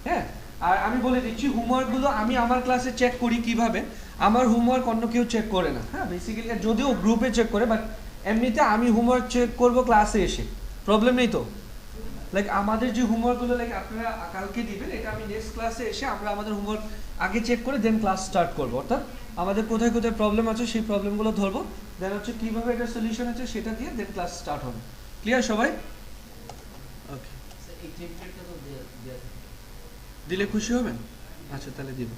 হ্যাঁ। আর আমি বলে দিচ্ছি হোমওয়ার্কগুলো আমি আমার ক্লাসে চেক করি কিভাবে, আমার হোমওয়ার্ক অন্য কেউ চেক করে না, হ্যাঁ বেসিক্যালি যদিও গ্রুপে চেক করে, বাট এমনিতে আমি হোমওয়ার্ক চেক করব ক্লাসে এসে, প্রবলেম নেই তো? লাইক আমাদের যে হোমওয়ার্কগুলো লাইক আপনারা কালকে দিবেন, এটা আমি নেক্সট ক্লাসে এসে আমরা আমাদের হোমওয়ার্ক আগে চেক করে দেন ক্লাস স্টার্ট করবো। অর্থাৎ আমাদের কোথায় কোথায় প্রবলেম আছে সেই প্রবলেমগুলো ধরবো, দেন হচ্ছে কীভাবে এটা সলিউশন আছে সেটা দিয়ে দেন ক্লাস স্টার্ট হবে। ক্লিয়ার সবাই? ওকে, এই টেমপ্লেটটা তো দেয়া দিলে খুশি হবেন? আচ্ছা তাহলে দিব।